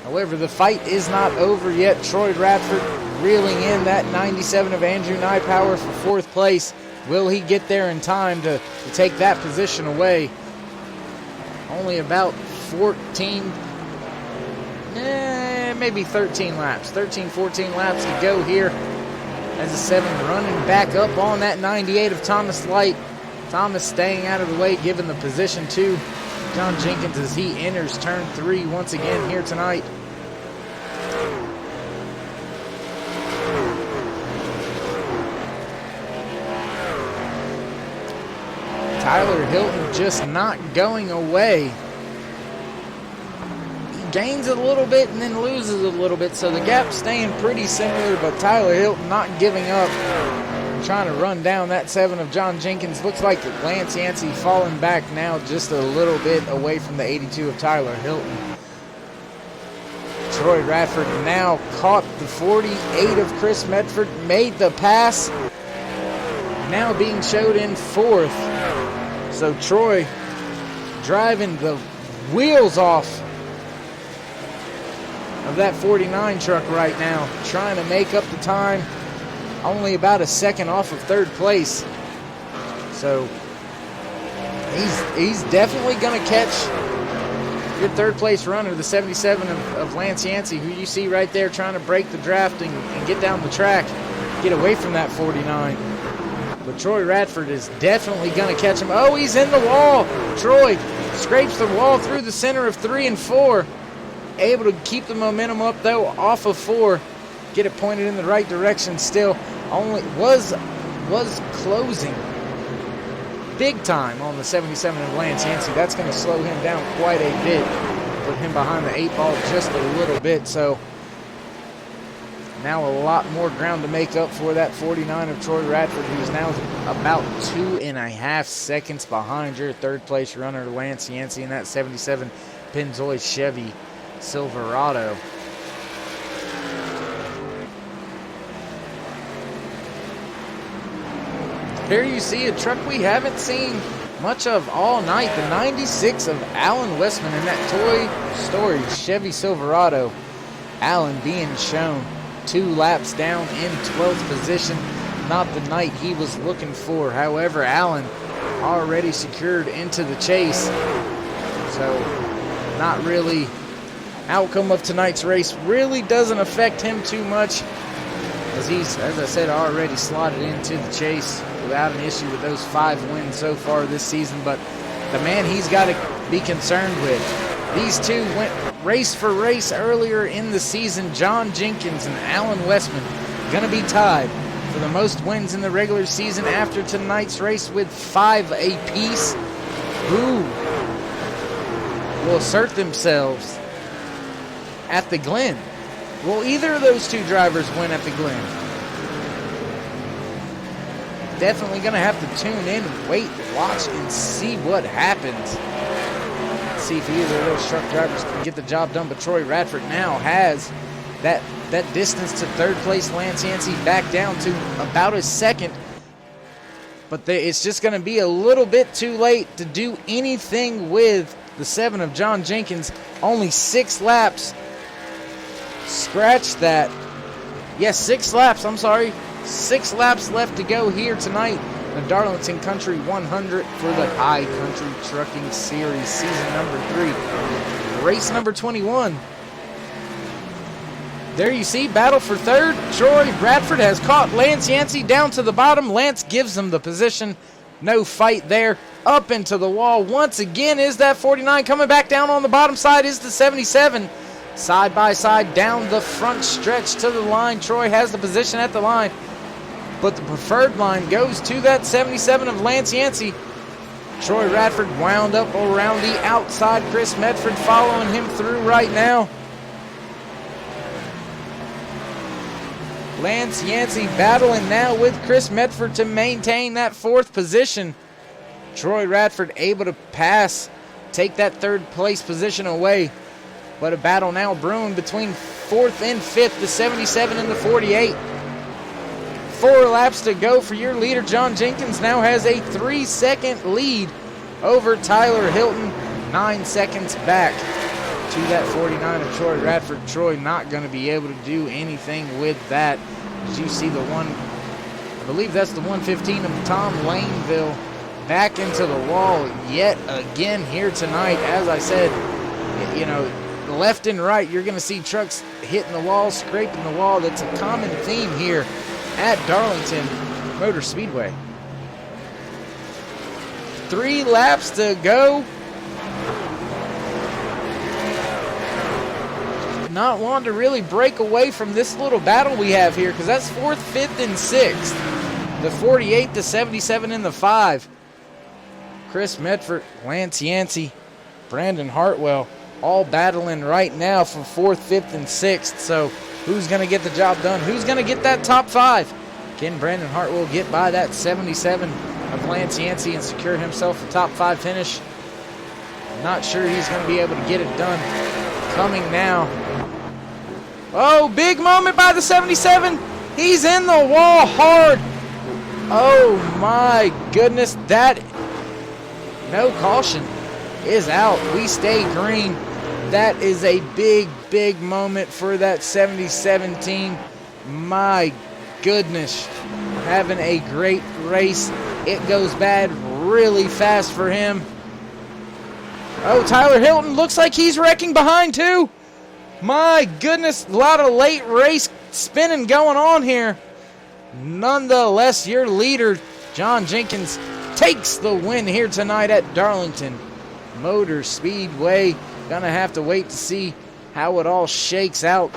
However, the fight is not over yet. Troy Radford reeling in that 97 of Andrew Nypower for 4th place. Will he get there in time to take that position away? Only about 14, maybe 13 laps. 13, 14 laps to go here as the 7 running back up on that 98 of Thomas Light. Thomas staying out of the way, giving the position to John Jenkins as he enters turn 3 once again here tonight. Tyler Hilton just not going away. He gains a little bit and then loses a little bit, so the gap's staying pretty similar, but Tyler Hilton not giving up, trying to run down that 7 of John Jenkins. Looks like Lance Yancey falling back now just a little bit away from the 82 of Tyler Hilton. Troy Radford now caught the 48 of Chris Medford, made the pass, now being showed in 4th. So Troy driving the wheels off of that 49 truck right now, trying to make up the time. Only about a second off of third place. So he's definitely going to catch your third place runner, the 77 of Lance Yancey, who you see right there trying to break the draft and get down the track, get away from that 49. But Troy Radford is definitely going to catch him. Oh, he's in the wall. Troy scrapes the wall through the center of 3 and 4. Able to keep the momentum up, though, off of 4. Get it pointed in the right direction still. Only was closing big time on the 77 of Lance Yancey. That's going to slow him down quite a bit. Put him behind the 8 ball just a little bit. So now a lot more ground to make up for that 49 of Troy Radford, who's now about 2.5 seconds behind your third place runner, Lance Yancey, in that 77 Pennzoil Chevy Silverado. Here you see a truck we haven't seen much of all night, the 96 of Alan Westman in that Toy Story Chevy Silverado. Alan being shown 2 laps down in 12th position, not the night he was looking for. However, Alan already secured into the chase, so not really. Outcome of tonight's race really doesn't affect him too much, as he's, as I said, already slotted into the chase without an issue with those 5 wins so far this season. But the man he's got to be concerned with, these two went race for race earlier in the season. John Jenkins and Alan Westman going to be tied for the most wins in the regular season after tonight's race with 5 apiece. Who will assert themselves at the Glen? Will either of those 2 drivers win at the Glen? Definitely going to have to tune in, wait, watch, and see what happens. See if either of those truck drivers can get the job done. But Troy Radford now has that distance to third place Lance Yancey back down to about a second. But it's just going to be a little bit too late to do anything with the 7 of John Jenkins. Only 6 laps. Scratch that. Yes, 6 laps, I'm sorry. 6 laps left to go here tonight. The Darlington Country 100 for the High Country Trucking Series, season number 3. Race number 21. There you see, battle for third. Troy Radford has caught Lance Yancey down to the bottom. Lance gives him the position. No fight there. Up into the wall once again is that 49. Coming back down on the bottom side is the 77. Side by side down the front stretch to the line. Troy has the position at the line, but the preferred line goes to that 77 of Lance Yancey. Troy Radford wound up around the outside. Chris Medford following him through right now. Lance Yancey battling now with Chris Medford to maintain that 4th position. Troy Radford able to pass, take that 3rd place position away. But a battle now brewing between 4th and 5th, the 77 and the 48. 4 laps to go for your leader. John Jenkins now has a 3-second lead over Tyler Hilton. 9 seconds back to that 49 of Troy Radford. Troy not going to be able to do anything with that. As you see the one, I believe that's the 115 of Tom Laneville back into the wall yet again here tonight. As I said, you know, left and right, you're going to see trucks hitting the wall, scraping the wall. That's a common theme here at Darlington Motor Speedway. 3 laps to go. Not wanting to really break away from this little battle we have here, because that's 4th, 5th, and 6th. The 48, the 77, and the 5. Chris Medford, Lance Yancey, Brandon Hartwell, all battling right now for 4th, 5th, and 6th. So who's going to get the job done? Who's going to get that top 5? Can Brandon Hartwell get by that 77 of Lance Yancey and secure himself a top 5 finish? Not sure he's going to be able to get it done. Coming now. Oh, big moment by the 77. He's in the wall hard. Oh my goodness. That, no caution is out. We stay green. That is a big, big moment for that 77 team. My goodness, having a great race. It goes bad really fast for him. Oh, Tyler Hilton looks like he's wrecking behind too. My goodness, a lot of late race spinning going on here. Nonetheless, your leader, John Jenkins, takes the win here tonight at Darlington Motor Speedway. Gonna have to wait to see how it all shakes out.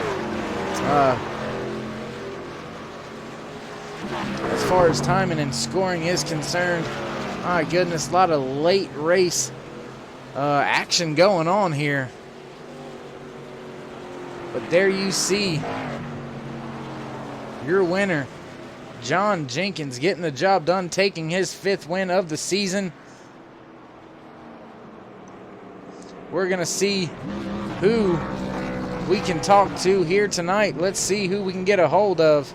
As far as timing and scoring is concerned, my goodness, a lot of late race action going on here. But there you see your winner, John Jenkins, getting the job done, taking his 5th win of the season. We're going to see who we can talk to here tonight. Let's see who we can get a hold of.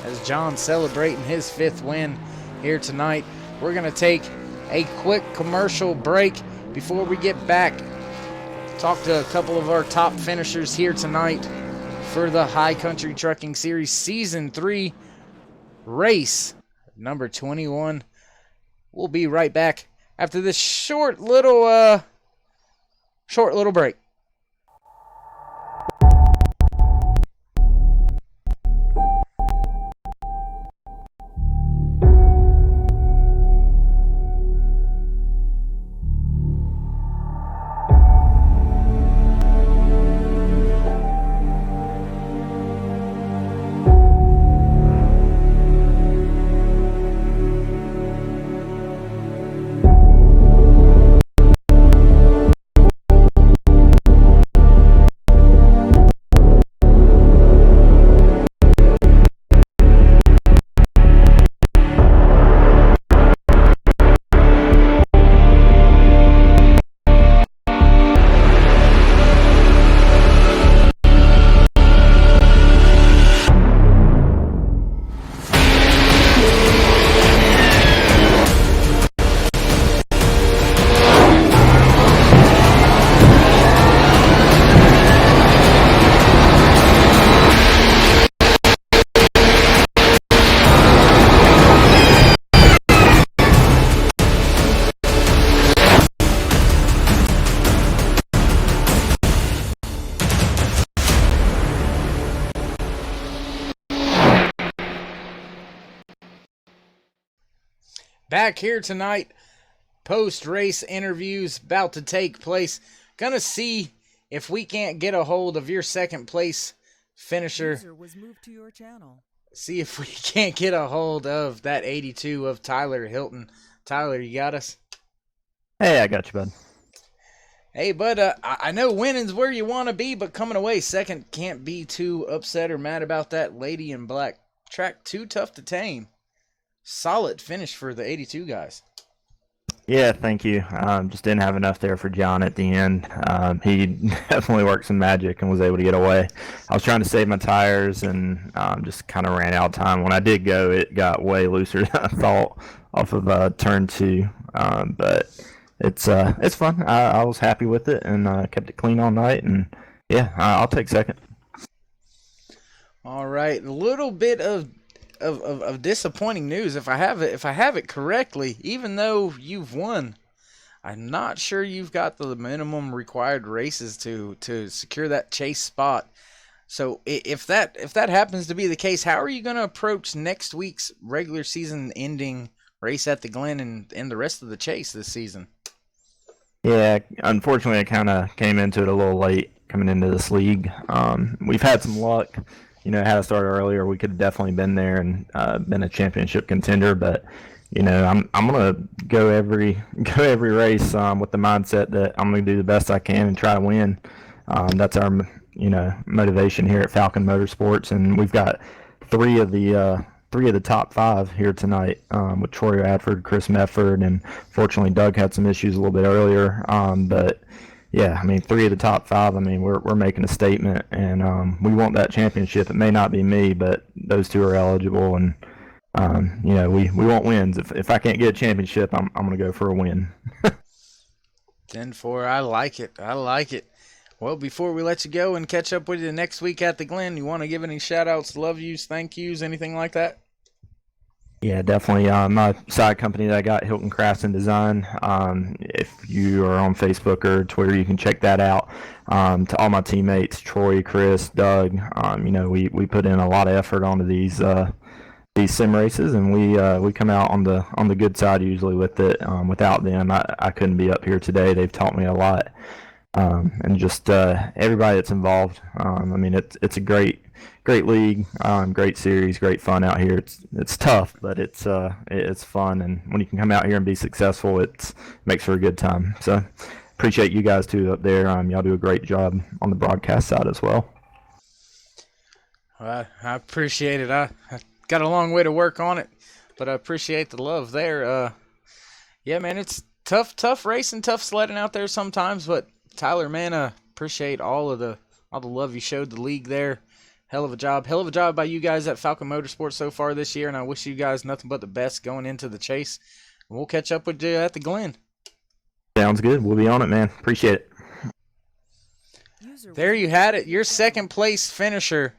As John's celebrating his 5th win here tonight, we're going to take a quick commercial break before we get back. Talk to a couple of our top finishers here tonight for the High Country Trucking Series Season 3 race number 21. We'll be right back after this short little break. Back here tonight, post-race interviews about to take place. Gonna see if we can't get a hold of your 2nd place finisher. Was moved to your channel. See if we can't get a hold of that 82 of Tyler Hilton. Tyler, you got us? Hey, I got you, bud. Hey, bud, I know winning's where you want to be, but coming away 2nd can't be too upset or mad about that Lady in Black. Track too tough to tame. Solid finish for the 82 guys. Yeah, thank you. Just didn't have enough there for John at the end. He definitely worked some magic and was able to get away. I was trying to save my tires and just kind of ran out of time. When I did go, it got way looser than I thought off of turn 2. But it's fun. I was happy with it and kept it clean all night. And yeah, I'll take 2nd. All right, a little bit of disappointing news. If I have it correctly, even though you've won, I'm not sure you've got the minimum required races to secure that chase spot. So if that happens to be the case, how are you going to approach next week's regular season ending race at the Glen and the rest of the chase this season? Yeah, unfortunately, I kind of came into it a little late coming into this league. We've had some luck. You know, had I started earlier, we could have definitely been there and been a championship contender. But you know, I'm gonna go every race with the mindset that I'm gonna do the best I can and try to win. That's our motivation here at Falcon Motorsports, and we've got three of the three of the top five here tonight with Troy Radford, Chris Mefford, and fortunately Doug had some issues a little bit earlier. But yeah, I mean, three of the top five. I mean, we're making a statement, and we want that championship. It may not be me, but those two are eligible, and we want wins. If I can't get a championship, I'm gonna go for a win. 10-4. I like it. I like it. Well, before we let you go and catch up with you next week at the Glen, you want to give any shout-outs, love yous, thank yous, anything like that? Yeah, definitely. My side company that I got, Hilton Crafts and Design. If you are on Facebook or Twitter, you can check that out. To all my teammates, Troy, Chris, Doug, we put in a lot of effort onto these sim races, and we come out on the good side usually with it. Without them, I couldn't be up here today. They've taught me a lot. And just everybody that's involved. I mean, it's a great league, great series, great fun out here. It's tough, but it's fun, and when you can come out here and be successful, it makes for a good time. So appreciate you guys too up there. Y'all do a great job on the broadcast side as well. Well, I appreciate it. I got a long way to work on it, but I appreciate the love there. Yeah, man, it's tough racing, tough sledding out there sometimes, but Tyler, man, appreciate all the love you showed the league there. Hell of a job by you guys at Falcon Motorsports so far this year, and I wish you guys nothing but the best going into the chase. And we'll catch up with you at the Glen. Sounds good. We'll be on it, man. Appreciate it. There you had it, your second place finisher,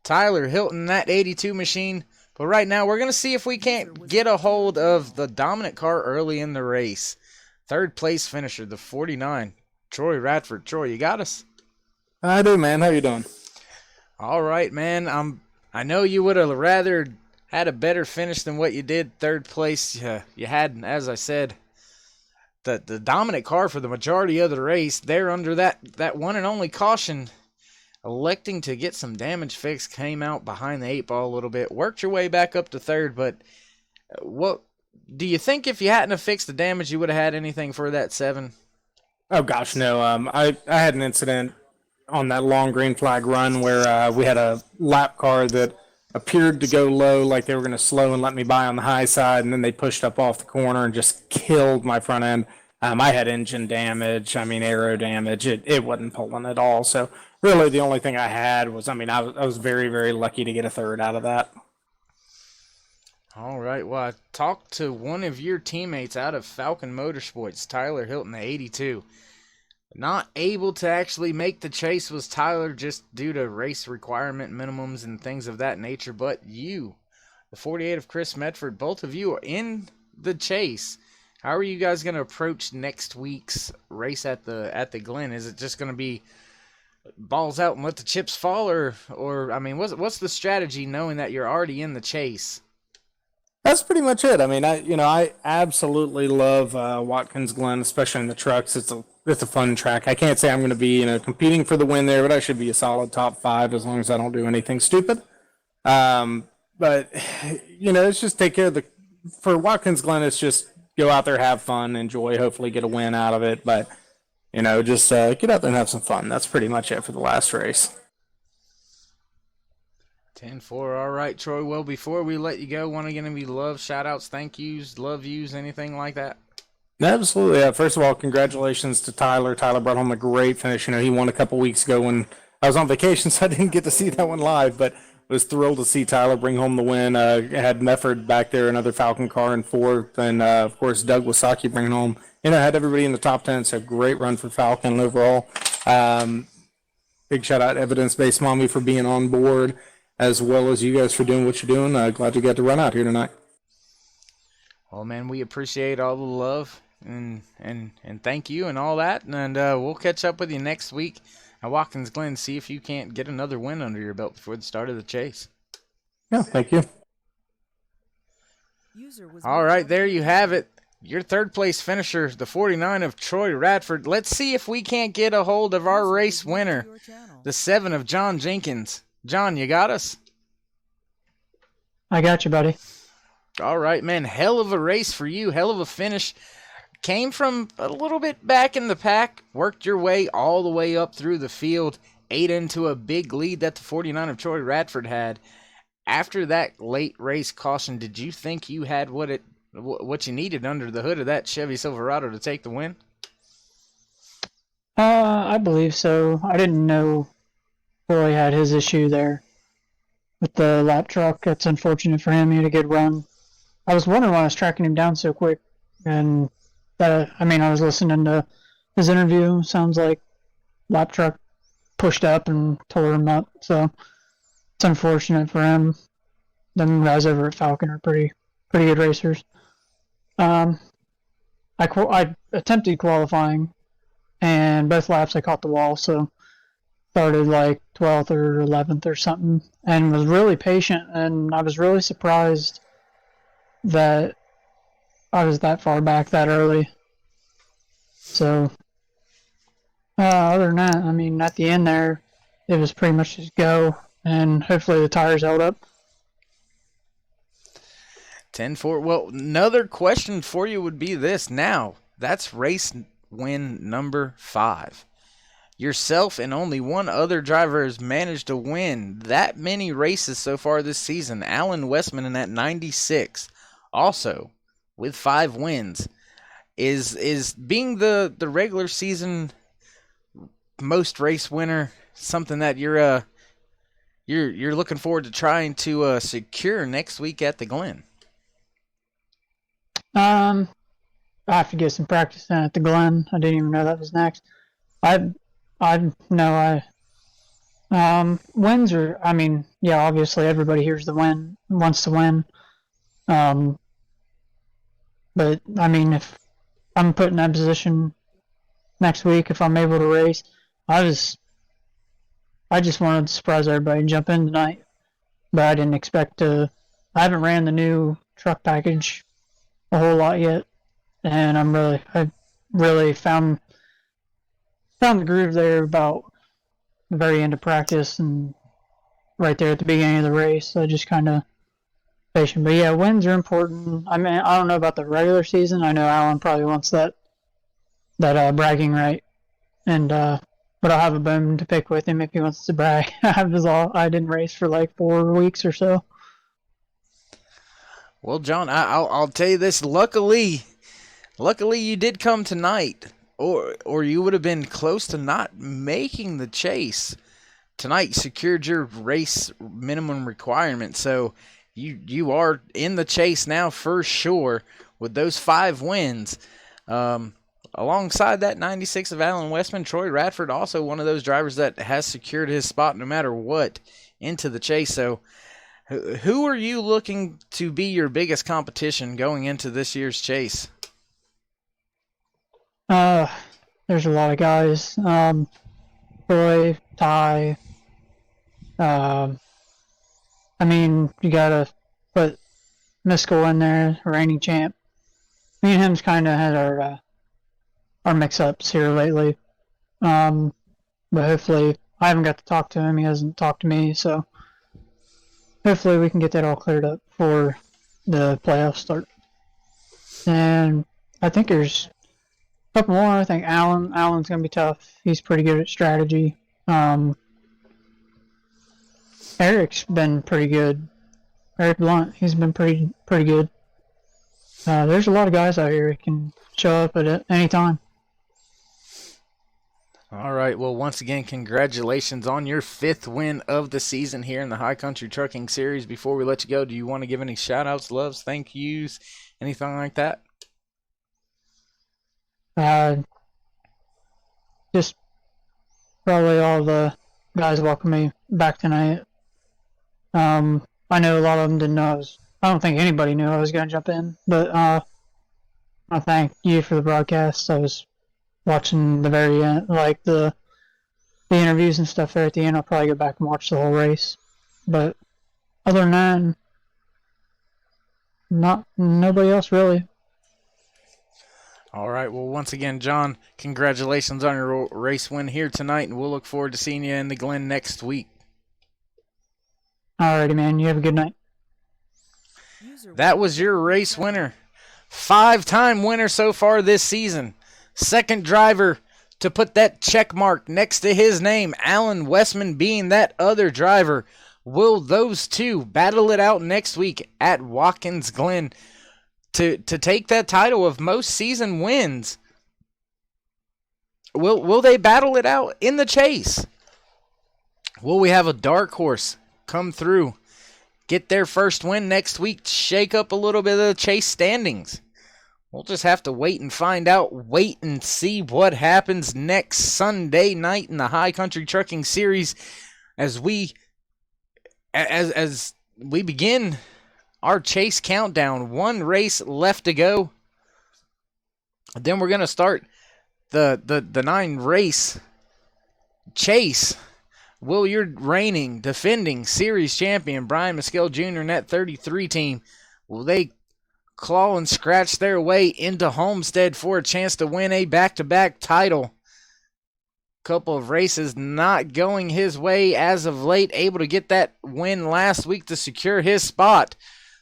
Tyler Hilton, that 82 machine. But right now, we're going to see if we can't get a hold of the dominant car early in the race. Third place finisher, the 49. Troy Radford. Troy, you got us? I do, man. How you doing? All right, man. I know you would have rather had a better finish than what you did. Third place, you had, as I said, the dominant car for the majority of the race. They're under that one and only caution. Electing to get some damage fixed, came out behind the 8-ball a little bit, worked your way back up to third. But what do you think if you hadn't have fixed the damage, you would have had anything for that 7? Oh gosh, no. I had an incident on that long green flag run where we had a lap car that appeared to go low, like they were going to slow and let me by on the high side, and then they pushed up off the corner and just killed my front end. I had engine damage, aero damage. It wasn't pulling at all. So really the only thing I had was, I was very, very lucky to get a third out of that. All right, well, I talked to one of your teammates out of Falcon Motorsports, Tyler Hilton, the 82. Not able to actually make the chase was Tyler, just due to race requirement minimums and things of that nature. But you, the 48 of Chris Medford, both of you are in the chase. How are you guys going to approach next week's race at the Glen? Is it just going to be balls out and let the chips fall, or what's the strategy knowing that you're already in the chase? That's pretty much it. I absolutely love Watkins Glen, especially in the trucks. It's a fun track. I can't say I'm going to be competing for the win there, but I should be a solid top 5 as long as I don't do anything stupid. But it's just take care of for Watkins Glen. It's just go out there, have fun, enjoy, hopefully get a win out of it. But just get out there and have some fun. That's pretty much it for the last race. 10-4. All right, Troy. Well, before we let you go, want to give any love, shout-outs, thank yous, love yous, anything like that? Absolutely. First of all, congratulations to Tyler. Tyler brought home a great finish. He won a couple weeks ago when I was on vacation, so I didn't get to see that one live, but was thrilled to see Tyler bring home the win. Had Mefford back there, another Falcon car in 4th, and of course Doug Wasaki bringing home. Had everybody in the top 10, so great run for Falcon overall. Big shout out Evidence Based Mommy for being on board, as well as you guys for doing what you're doing. Glad you got to run out here tonight. Well, man, we appreciate all the love and thank you and all that. And we'll catch up with you next week at Watkins Glen, see if you can't get another win under your belt before the start of the chase. Yeah, thank you. All right, there you have it. Your third place finisher, the 49 of Troy Radford. Let's see if we can't get a hold of our race winner, the 7 of John Jenkins. John, you got us? I got you, buddy. All right, man. Hell of a race for you. Hell of a finish. Came from a little bit back in the pack. Worked your way all the way up through the field. Ate into a big lead that the 49 of Troy Radford had. after that late race caution, did you think you had what you needed under the hood of that Chevy Silverado to take the win? I believe so. I didn't know Roy had his issue there with the lap truck. That's unfortunate for him. He had a good run. I was wondering why I was tracking him down so quick, and I was listening to his interview. Sounds like lap truck pushed up and tore him up. So it's unfortunate for him. Them guys over at Falcon are pretty good racers. I attempted qualifying, and both laps I caught the wall, so started like 12th or 11th or something, and was really patient, and I was really surprised that I was that far back that early. So, other than that, I mean, at the end there, it was pretty much just go, and hopefully the tires held up. 10-4. Well, another question for you would be this. Now, that's race win number 5. Yourself and only one other driver has managed to win that many races so far this season. Alan Westman in that 96, also with 5 wins. Is being the regular season most race winner something that you're looking forward to trying to secure next week at the Glen? I have to get some practice in at the Glen. I didn't even know that was next. Wins are, I mean, yeah, obviously everybody hears the win, wants to win. But I mean, if I'm put in that position next week, if I'm able to race, I just wanted to surprise everybody and jump in tonight. But I didn't expect to. I haven't ran the new truck package a whole lot yet, and I really found the groove there about the very end of practice and right there at the beginning of the race. So just kind of patient. But yeah, wins are important. I mean, I don't know about the regular season. I know Alan probably wants that bragging right, and but I'll have a bone to pick with him if he wants to brag. I didn't race for like 4 weeks or so. Well, John, I'll tell you this. Luckily you did come tonight, or you would have been close to not making the chase. Tonight secured your race minimum requirement, so you are in the chase now for sure with those 5 wins. Alongside that 96 of Alan Westman, Troy Radford, also one of those drivers that has secured his spot no matter what into the chase. So who are you looking to be your biggest competition going into this year's chase? There's a lot of guys. Troy, Ty. I mean, you gotta put Miskell in there, reigning champ. Me and him's kind of had our mix-ups here lately. But hopefully, I haven't got to talk to him. He hasn't talked to me, so hopefully we can get that all cleared up before the playoffs start. And I think there's a couple more. I think Alan's going to be tough. He's pretty good at strategy. Eric's been pretty good. Eric Blunt, he's been pretty good. There's a lot of guys out here who can show up at any time. All right. Well, once again, congratulations on your 5th win of the season here in the High Country Trucking Series. Before we let you go, do you want to give any shout-outs, loves, thank yous, anything like that? Just probably all the guys welcome me back tonight. I know a lot of them didn't know I don't think anybody knew I was going to jump in, but I thank you for the broadcast. I was watching the very end, like the interviews and stuff there at the end. I'll probably go back and watch the whole race. But other than that, nobody else really. All right. Well, once again, John, congratulations on your race win here tonight, and we'll look forward to seeing you in the Glen next week. Alrighty, man. You have a good night. That was your race winner. 5-time winner so far this season. Second driver to put that check mark next to his name, Alan Westman being that other driver Will those two battle it out next week at Watkins Glen to take that title of most season wins? Will they battle it out in the chase? Will we have a dark horse come through, get their first win next week, shake up a little bit of the chase standings? We'll just have to wait and find out, wait and see what happens next Sunday night in the High Country Trucking Series as we begin our chase countdown. One race left to go. Then we're going to start the 9-race chase. Will your reigning, defending series champion, Brian Mescal Jr. Net 33 team, will they claw and scratch their way into Homestead for a chance to win a back-to-back title? Couple of races not going his way as of late, able to get that win last week to secure his spot.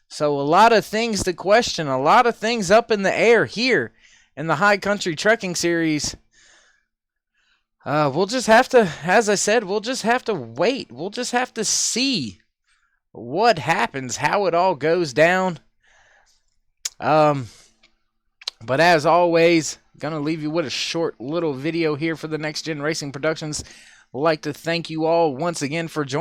So a lot of things to question, a lot of things up in the air here in the High Country Trucking Series. We'll just have to, as I said, we'll just have to wait. We'll just have to see what happens, how it all goes down. But as always, gonna leave you with a short little video here for the Next Gen Racing Productions. I'd like to thank you all once again for joining.